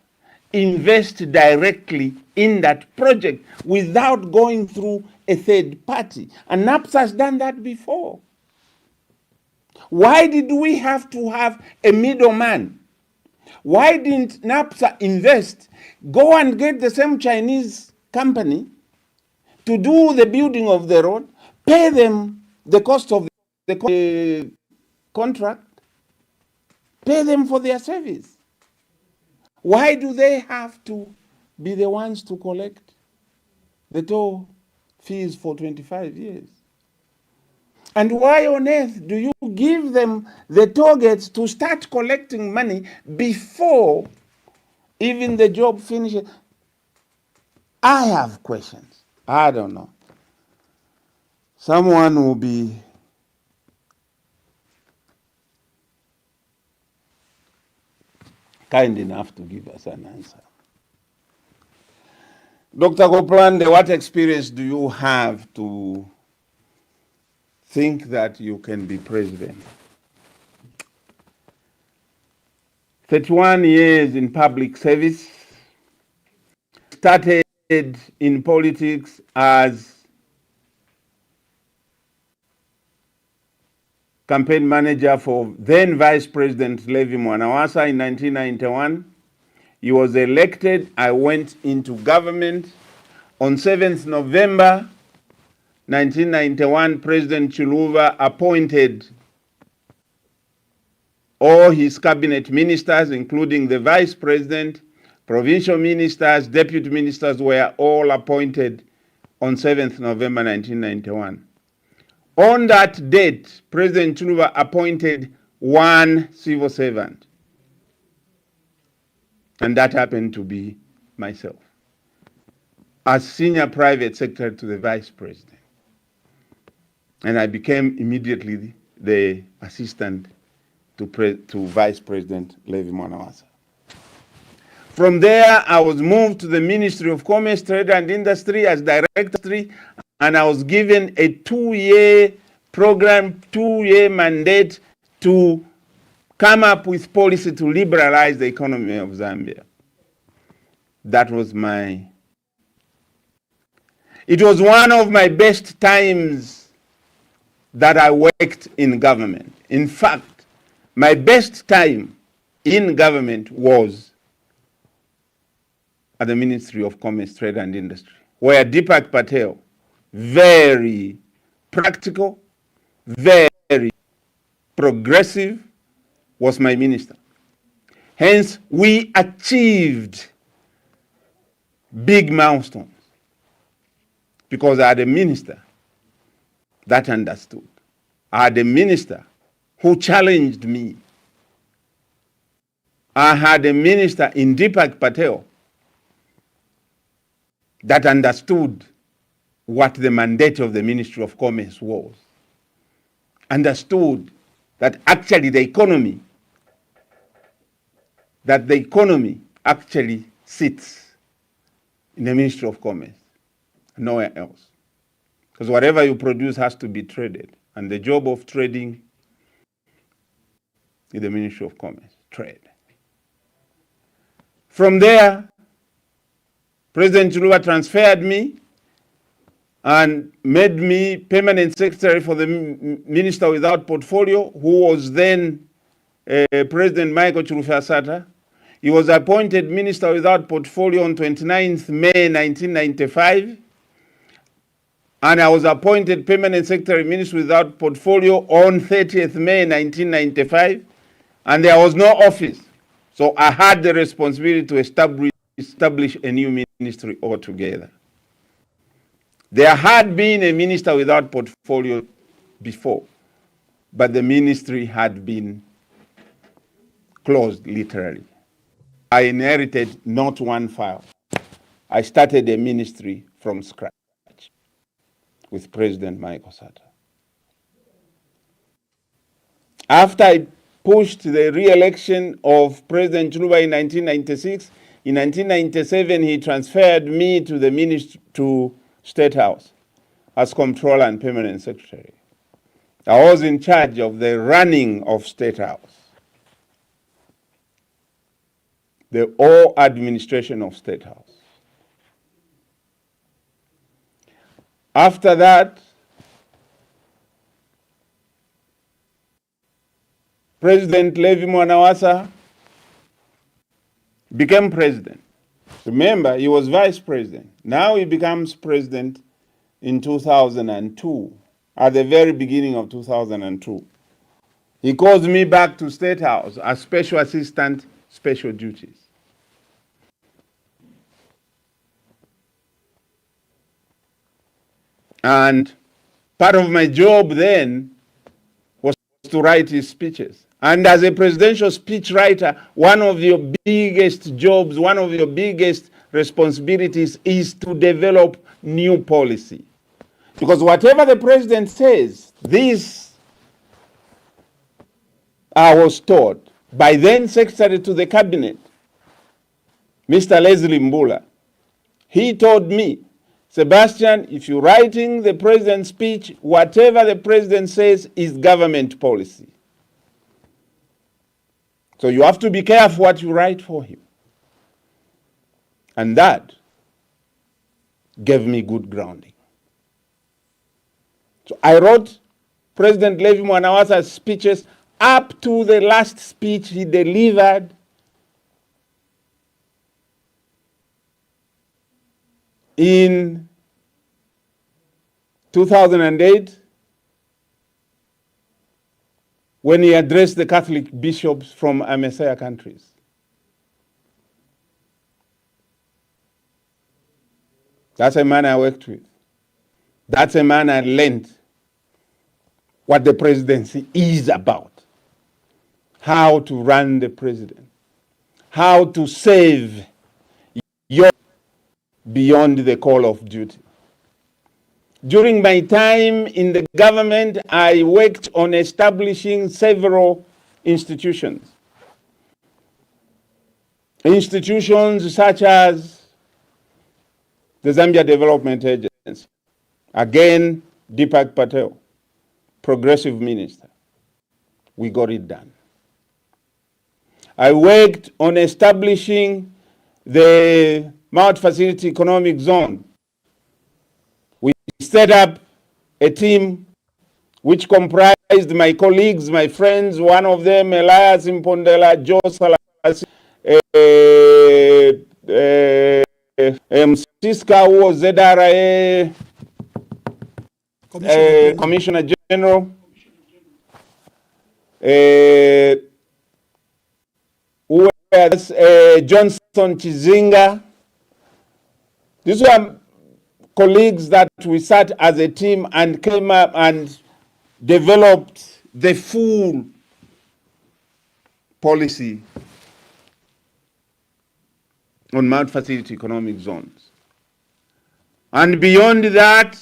invest directly in that project without going through a third party? And NAPSA has done that before. Why did we have to have a middleman? Why didn't NAPSA invest, go and get the same Chinese company to do the building of the road, pay them the cost of the contract, pay them for their service? Why do they have to be the ones to collect the toll fees for 25 years? And why on earth do you give them the targets to start collecting money before even the job finishes? I have questions. I don't know. Someone will be kind enough to give us an answer. Dr. Kopulande, what experience do you have to think that you can be president? 31 years in public service, started in politics as campaign manager for then Vice President Levi Mwanawasa in 1991. He was elected. I went into government. On 7th November 1991, President Chiluba appointed all his cabinet ministers, including the vice president, provincial ministers, deputy ministers, were all appointed on 7th November 1991. On that date, President Chiluba appointed one civil servant, and that happened to be myself, as senior private secretary to the vice president. And I became immediately the assistant to Vice President Levi Mwanawasa. From there, I was moved to the Ministry of Commerce, Trade and Industry as director, and I was given a 2-year program, 2-year mandate to come up with policy to liberalize the economy of Zambia. That was it was one of my best times that I worked in government. In fact, my best time in government was at the Ministry of Commerce, Trade and Industry, where Deepak Patel, very practical, very progressive, was my minister. Hence, we achieved big milestones because I had a minister that understood. I had a minister who challenged me. I had a minister in Deepak Patel that understood what the mandate of the Ministry of Commerce was, understood that actually the economy actually sits in the Ministry of Commerce, nowhere else. Because whatever you produce has to be traded, and the job of trading is the Ministry of Commerce, trade. From there, President Chiluba transferred me and made me permanent secretary for the Minister without portfolio, who was then President Michael Chilufya-Sata. He was appointed Minister without portfolio on 29th May 1995, and I was appointed permanent secretary Minister without portfolio on 30th May 1995, and there was no office. So I had the responsibility to establish a new ministry altogether. There had been a minister without portfolio before, but the ministry had been closed, literally. I inherited not one file. I started a ministry from scratch with President Michael Sata. After I pushed the re-election of President Chiluba in 1996, in 1997 he transferred me to the ministry, to State House as Comptroller and Permanent Secretary. I was in charge of the running of State House, the whole administration of State House. After that, President Levi Mwanawasa became president. Remember, he was vice president. Now he becomes president in 2002, at the very beginning of 2002. He calls me back to State House as Special Assistant, Special Duties. And part of my job then was to write his speeches. And as a presidential speech writer, one of your biggest jobs, one of your biggest responsibilities is to develop new policy. Because whatever the president says, this I was taught by then Secretary to the Cabinet, Mr. Leslie Mbula. He told me, Sebastian, if you're writing the president's speech, whatever the president says is government policy. So you have to be careful what you write for him. And that gave me good grounding. So I wrote President Levi Mwanawasa's speeches up to the last speech he delivered in 2008 when he addressed the Catholic bishops from Messiah countries. That's a man I worked with. That's a man I learned what the presidency is about, how to run the president, how to save your beyond the call of duty. During my time in the government, I worked on establishing several institutions. Institutions such as the Zambia Development Agency. Again, Deepak Patel, progressive minister. We got it done. I worked on establishing the Mount Facility Economic Zone. We set up a team which comprised my colleagues, my friends, one of them, Elias Impondela, Joe Salas, Siska, who was ZRA Commissioner General, who was Johnson Chizinga. These were colleagues that we sat as a team and came up and developed the full policy on Mount Facility Economic Zones. And beyond that,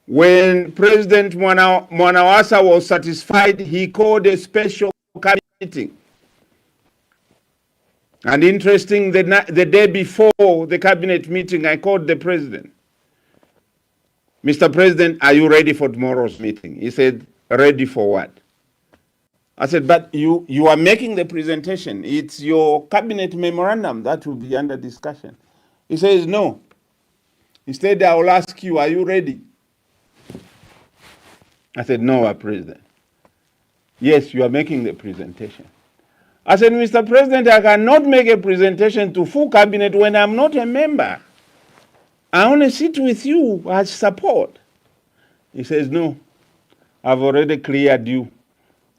When President Mwanawasa was satisfied, he called a special cabinet meeting. And interesting, the day before the cabinet meeting, I called the president. Mr. President, are you ready for tomorrow's meeting? He said, ready for what? I said, but you are making the presentation. It's your cabinet memorandum that will be under discussion. He says, no. Instead, I will ask you, are you ready? I said, no, President. Yes, you are making the presentation. I said, Mr. President, I cannot make a presentation to full cabinet when I'm not a member. I only sit with you as support. He says, no, I've already cleared you.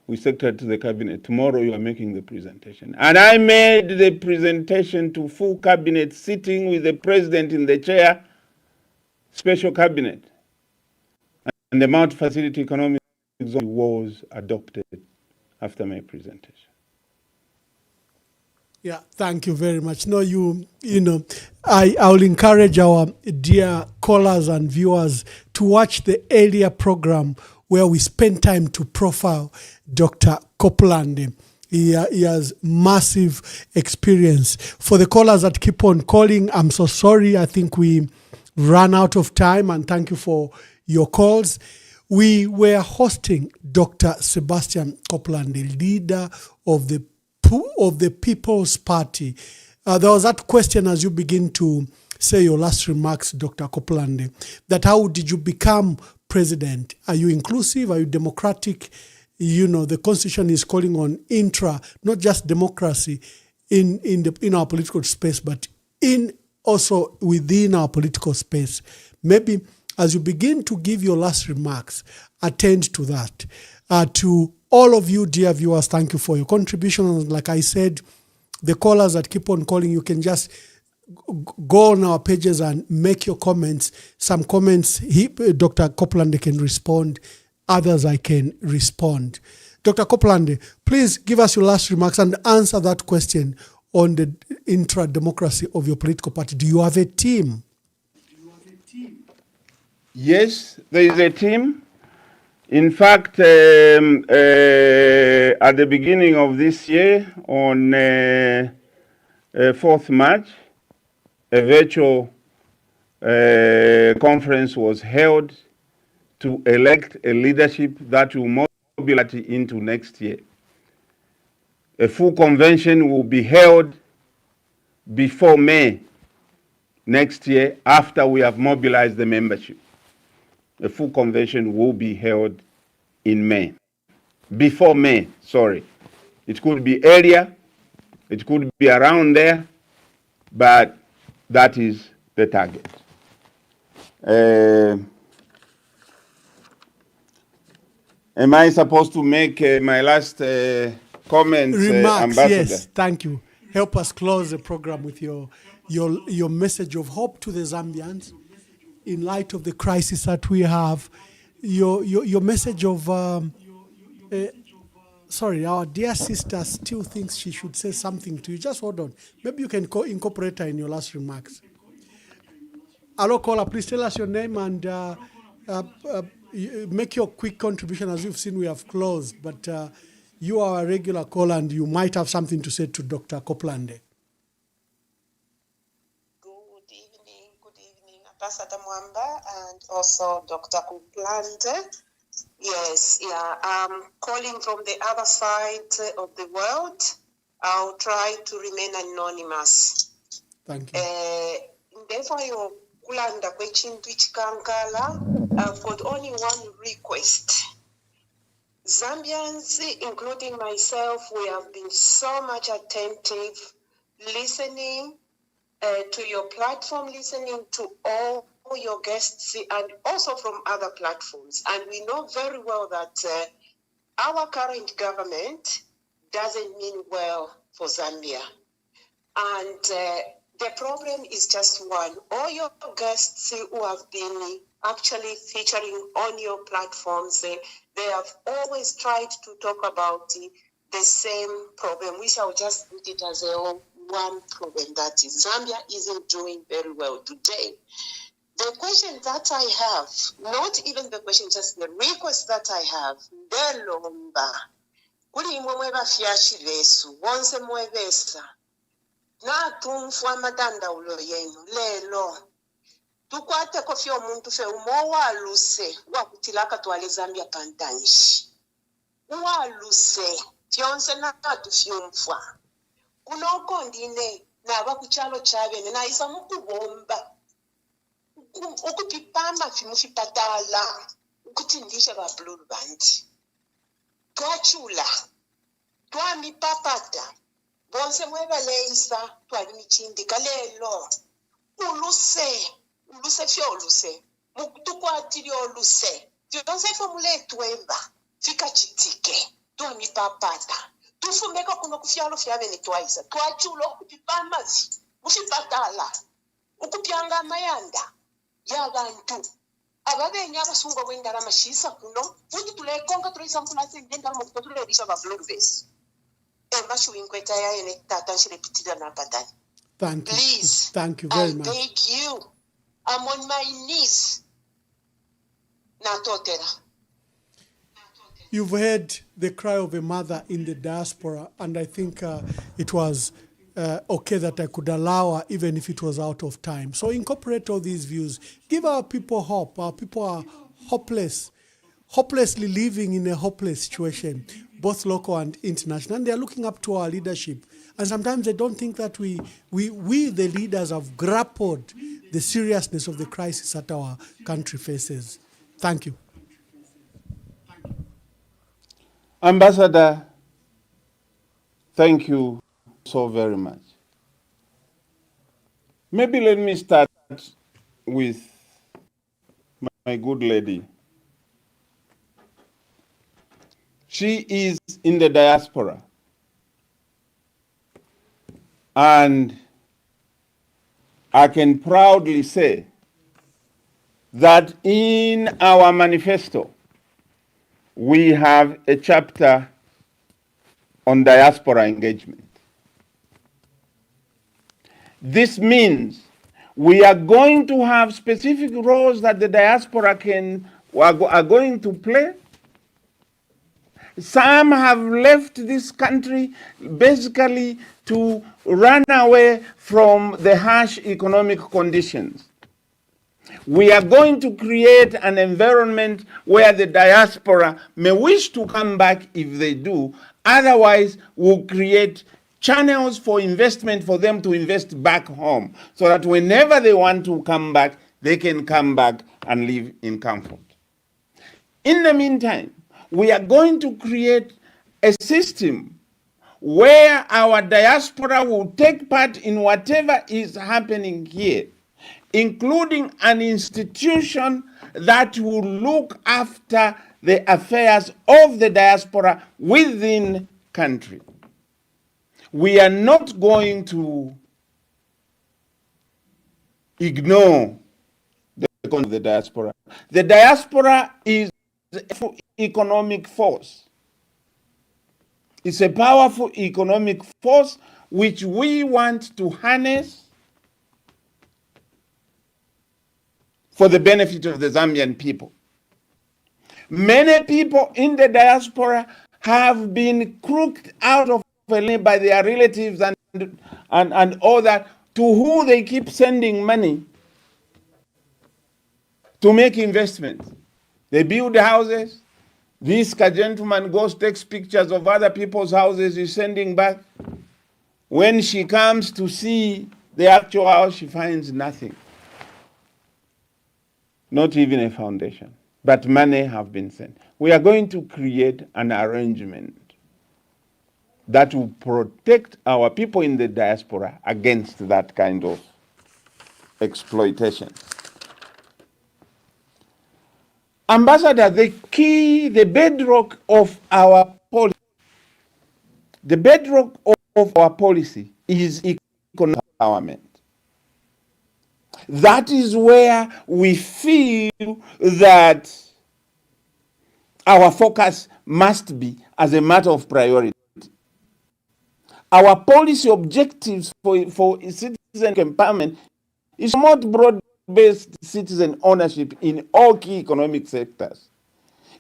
We secretary to the cabinet. Tomorrow you are making the presentation. And I made the presentation to full cabinet sitting with the president in the chair, special cabinet. And the multi-facility economic zone was adopted after my presentation. Yeah, thank you very much. No, you know, I will encourage our dear callers and viewers to watch the earlier program where we spend time to profile Dr. Kopulande. He has massive experience. For the callers that keep on calling, I'm so sorry. I think we ran out of time, and thank you for your calls. We were hosting Dr. Sebastian Kopulande, leader of the People's Party. There was that question as you begin to say your last remarks, Dr. Kopulande, that how did you become president? Are you inclusive? Are you democratic? You know, the Constitution is calling on not just democracy in our political space, but also within our political space. Maybe as you begin to give your last remarks, attend to that. To all of you, dear viewers, thank you for your contribution. And like I said, the callers that keep on calling, you can just go on our pages and make your comments. Some comments, Dr. Kopulande can respond. Others I can respond. Dr. Kopulande, please give us your last remarks and answer that question on the intra-democracy of your political party. Do you have a team? Yes, there is a team. In fact, at the beginning of this year, on 4th March, a virtual conference was held to elect a leadership that will mobilize into next year. A full convention will be held before May next year, after we have mobilized the membership. A full convention will be held in May. Before May, sorry. It could be earlier, it could be around there, but that is the target. Am I supposed to make my last comments, remarks, Ambassador? Yes, thank you. Help us close the program with your message of hope to the Zambians in light of the crisis that we have. Your message of sorry, our dear sister still thinks she should say something to you. Just hold on. Maybe you can incorporate her in your last remarks. Hello, caller, please tell us your name and make your quick contribution. As you've seen, we have closed, but you are a regular caller and you might have something to say to Dr. Kopulande. Good evening, Ambassador Mwamba and also Dr. Kopulande. Yes, yeah, I'm calling from the other side of the world. I'll try to remain anonymous. Thank you. Therefore, your kulanda kwechintu chikankala. I've got only one request. Zambians, including myself, we have been so much attentive, listening to your platform, listening to all your guests and also from other platforms. And we know very well that our current government doesn't mean well for Zambia. And the problem is just one. All your guests who have been actually featuring on your platforms, they have always tried to talk about the same problem. We shall just put it as one problem, that is Zambia isn't doing very well today. The question that I have, not even the question, just the request that I have, ndelomba kuli imwe mwebafyashi besu bonse mwebesa natumfu amadandaulo yenu lelo tukwate kofi omuntu fe umo waluse wakutilaka twale Zambia pantanshi waluse fyonse natu fyumfwa kunoko ndine naba kuchalo chabene na isa mukubomba ukupipama fimufipatala ukutindisha bablulu bandi twachula twamipapata bonse mwebaleisa twalimichindika lelo uluse fyoluse mutukwatili oluse fyonse fomuletwemba fika chitike twamipapata tufumeka kuno kufyalo fyabene twaisa twachula okupipamazi mufipatala ukupyanga amayanda y'abantu ababenya abasungu bw'endala mashisa kuno futi tulekonga tulisa mpulase ndendala mu kutulerisha ba blurves embashu inkweta ya ene tata nshirepitira na patani. Thank you. Please, thank you very I much. beg you, I'm on my knees. Natotera. You've heard the cry of a mother in the diaspora, and I think it was okay that I could allow her, even if it was out of time. So incorporate all these views. Give our people hope. Our people are hopelessly living in a hopeless situation, both local and international. And they are looking up to our leadership. And sometimes they don't think that we the leaders, have grappled the seriousness of the crisis that our country faces. Thank you. Ambassador, thank you so very much. Maybe let me start with my good lady. She is in the diaspora. And I can proudly say that in our manifesto, we have a chapter on diaspora engagement. This means we are going to have specific roles that the diaspora are going to play. Some have left this country basically to run away from the harsh economic conditions. We are going to create an environment where the diaspora may wish to come back if they do. Otherwise, we'll create channels for investment for them to invest back home so that whenever they want to come back, they can come back and live in comfort. In the meantime, we are going to create a system where our diaspora will take part in whatever is happening here, including an institution that will look after the affairs of the diaspora within country. We are not going to ignore the diaspora. The diaspora is an economic force. It's a powerful economic force which we want to harness for the benefit of the Zambian people. Many people in the diaspora have been crooked out of by their relatives and all that, to who they keep sending money to make investments. They build houses. This gentleman goes, takes pictures of other people's houses he's sending back. When she comes to see the actual house, she finds nothing. Not even a foundation. But money have been sent. We are going to create an arrangement that will protect our people in the diaspora against that kind of exploitation. Ambassador, the bedrock of our policy, is economic empowerment. That is where we feel that our focus must be as a matter of priority. Our policy objectives for citizen empowerment is somewhat broad based citizen ownership in all key economic sectors.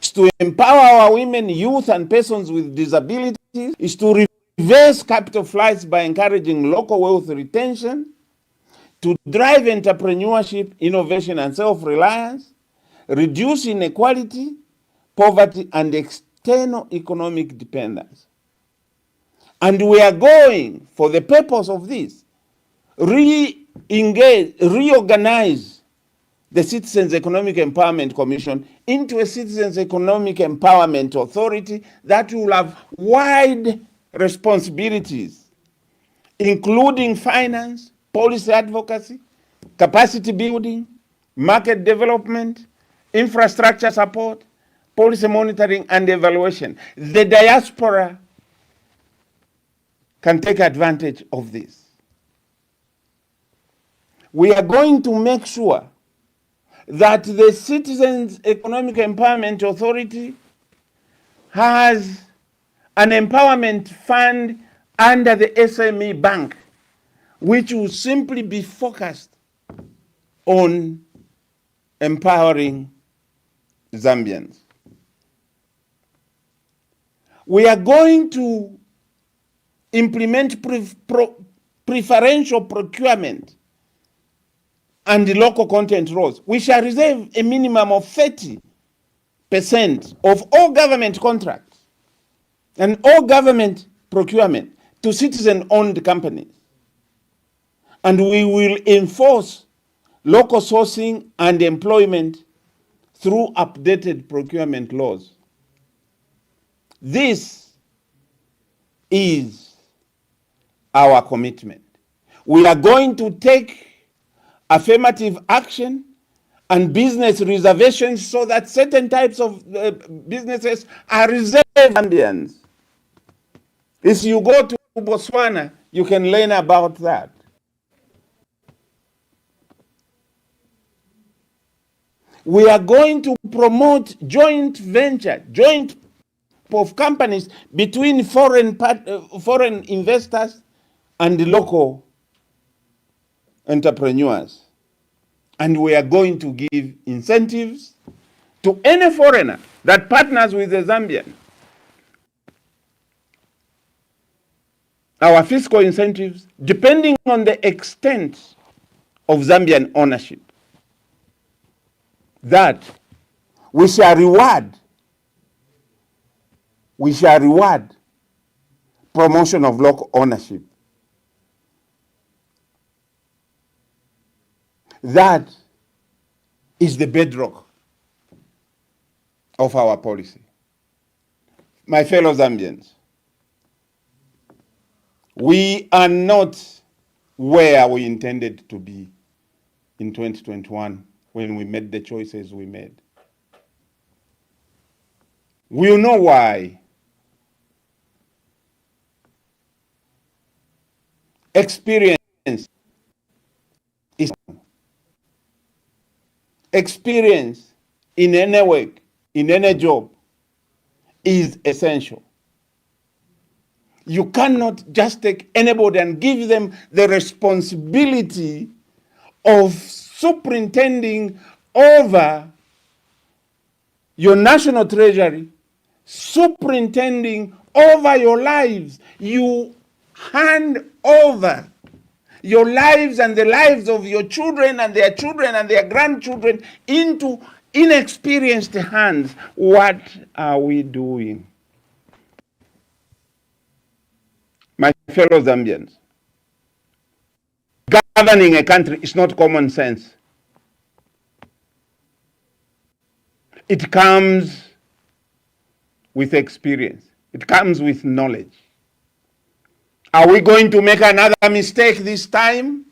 Is to empower our women, youth, and persons with disabilities. Is to reverse capital flights by encouraging local wealth retention. To drive entrepreneurship, innovation, and self-reliance. Reduce inequality, poverty, and external economic dependence. And we are going, for the purpose of this, reorganize the Citizens Economic Empowerment Commission into a Citizens Economic Empowerment Authority that will have wide responsibilities, including finance, policy advocacy, capacity building, market development, infrastructure support, policy monitoring, and evaluation. The diaspora can take advantage of this. We are going to make sure that the Citizens Economic Empowerment Authority has an empowerment fund under the SME Bank, which will simply be focused on empowering Zambians. We are going to implement preferential procurement and the local content laws. We shall reserve a minimum of 30% of all government contracts and all government procurement to citizen-owned companies. And we will enforce local sourcing and employment through updated procurement laws. This is our commitment. We are going to take affirmative action and business reservations so that certain types of businesses are reserved for Zambians. If you go to Botswana, you can learn about that. We are going to promote joint venture, joint of companies between foreign investors and the local entrepreneurs. And we are going to give incentives to any foreigner that partners with the Zambian. Our fiscal incentives, depending on the extent of Zambian ownership, that we shall reward promotion of local ownership. That is the bedrock of our policy. My fellow Zambians, we are not where we intended to be in 2021 when we made the choices we made. We'll know why. Experience in any work, in any job, is essential. You cannot just take anybody and give them the responsibility of superintending over your national treasury, superintending over your lives. You hand over your lives and the lives of your children and their grandchildren into inexperienced hands. What are we doing? My fellow Zambians, governing a country is not common sense. It comes with experience. It comes with knowledge. Are we going to make another mistake this time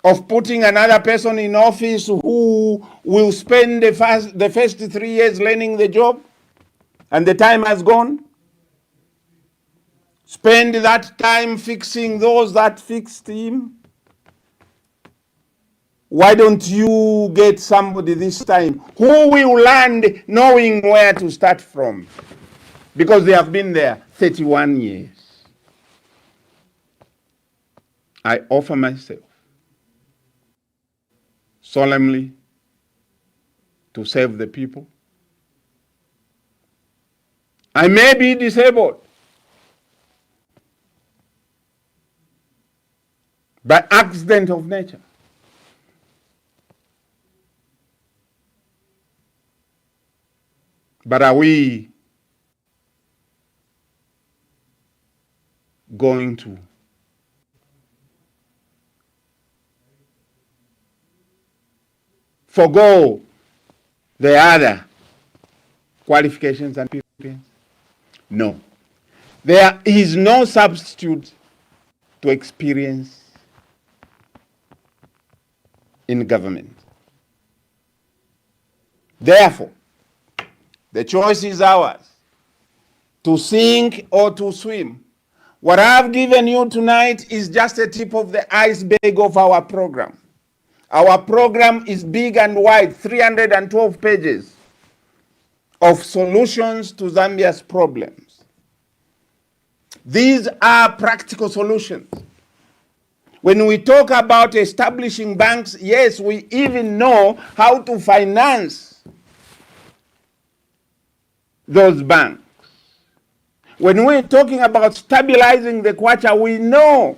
of putting another person in office who will spend the first 3 years learning the job and the time has gone? Spend that time fixing those that fixed him? Why don't you get somebody this time who will land knowing where to start from? Because they have been there 31 years. I offer myself solemnly to serve the people. I may be disabled by accident of nature. But are we going to forgo the other qualifications and experience? No. There is no substitute to experience in government. Therefore, the choice is ours, to sink or to swim. What I've given you tonight is just a tip of the iceberg of our program. Our program is big and wide, 312 pages of solutions to Zambia's problems. These are practical solutions. When we talk about establishing banks, yes, we even know how to finance those banks. When we're talking about stabilizing the kwacha, we know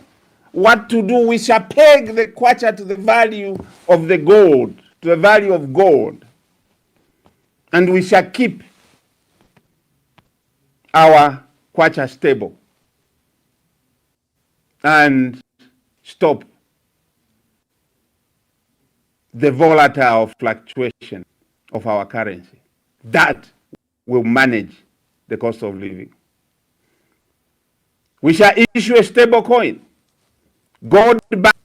what to do. We shall peg the kwacha to the value of the gold, to the value of gold. And we shall keep our kwacha stable and stop the volatile fluctuation of our currency. That will manage the cost of living. We shall issue a stable coin, gold backed,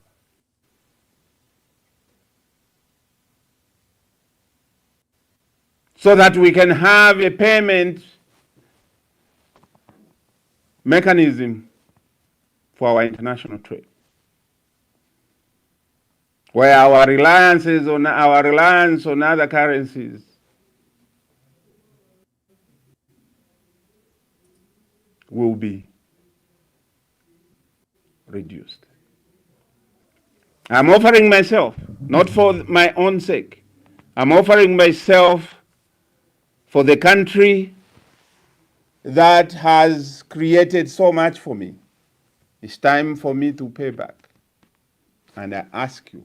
so that we can have a payment mechanism for our international trade, where our reliance on other currencies will be reduced. I'm offering myself, not for my own sake. I'm offering myself for the country that has created so much for me. It's time for me to pay back. And I ask you.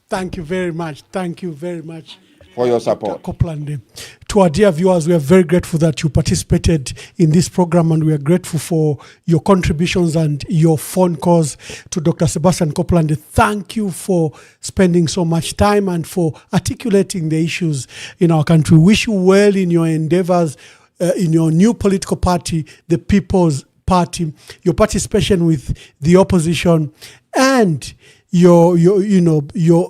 Thank you very much. Thank you very much for your support. Dr. Kopulande. To our dear viewers, we are very grateful that you participated in this program, and we are grateful for your contributions and your phone calls to Dr. Sebastian Kopulande. Thank you for spending so much time and for articulating the issues in our country. We wish you well in your endeavors, in your new political party, the People's Party, your participation with the opposition, and your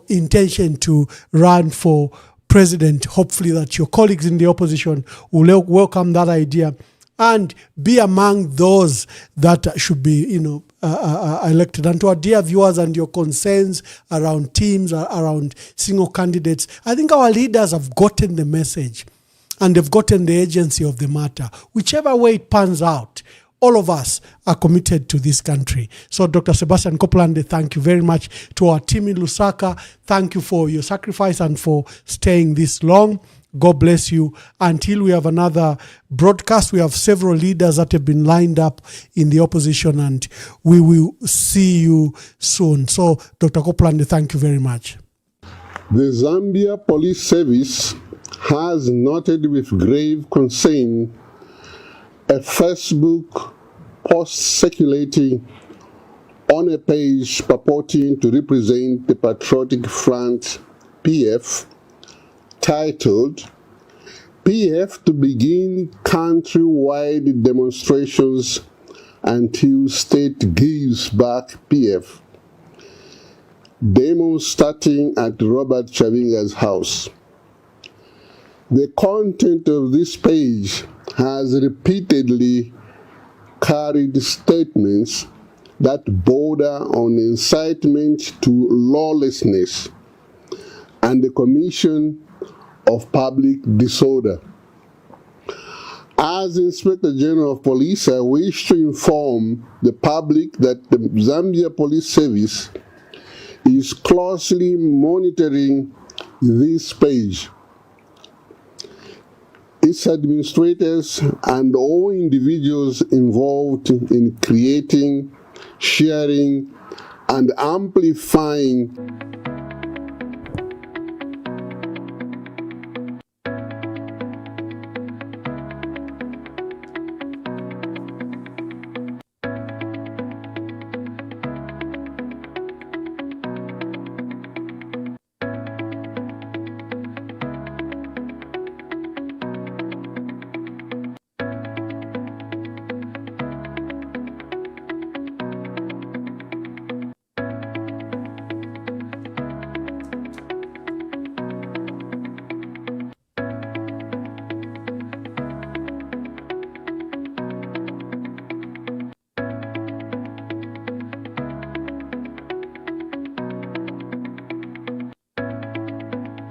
intention to run for president. Hopefully that your colleagues in the opposition will welcome that idea and be among those that should be, elected. And to our dear viewers and your concerns around teams, around single candidates, I think our leaders have gotten the message and they've gotten the agency of the matter. Whichever way it pans out, all of us are committed to this country. So Dr. Sebastian Kopulande, thank you very much. To our team in Lusaka, thank you for your sacrifice and for staying this long. God bless you. Until we have another broadcast, we have several leaders that have been lined up in the opposition, and we will see you soon. So Dr. Kopulande, thank you very much. The Zambia Police Service has noted with grave concern a Facebook post circulating on a page purporting to represent the Patriotic Front, PF, titled, PF to begin countrywide demonstrations until state gives back PF. Demo starting at Robert Chavinga's house. The content of this page has repeatedly carried statements that border on incitement to lawlessness and the commission of public disorder. As Inspector General of Police, I wish to inform the public that the Zambia Police Service is closely monitoring this page. Its administrators and all individuals involved in creating, sharing, and amplifying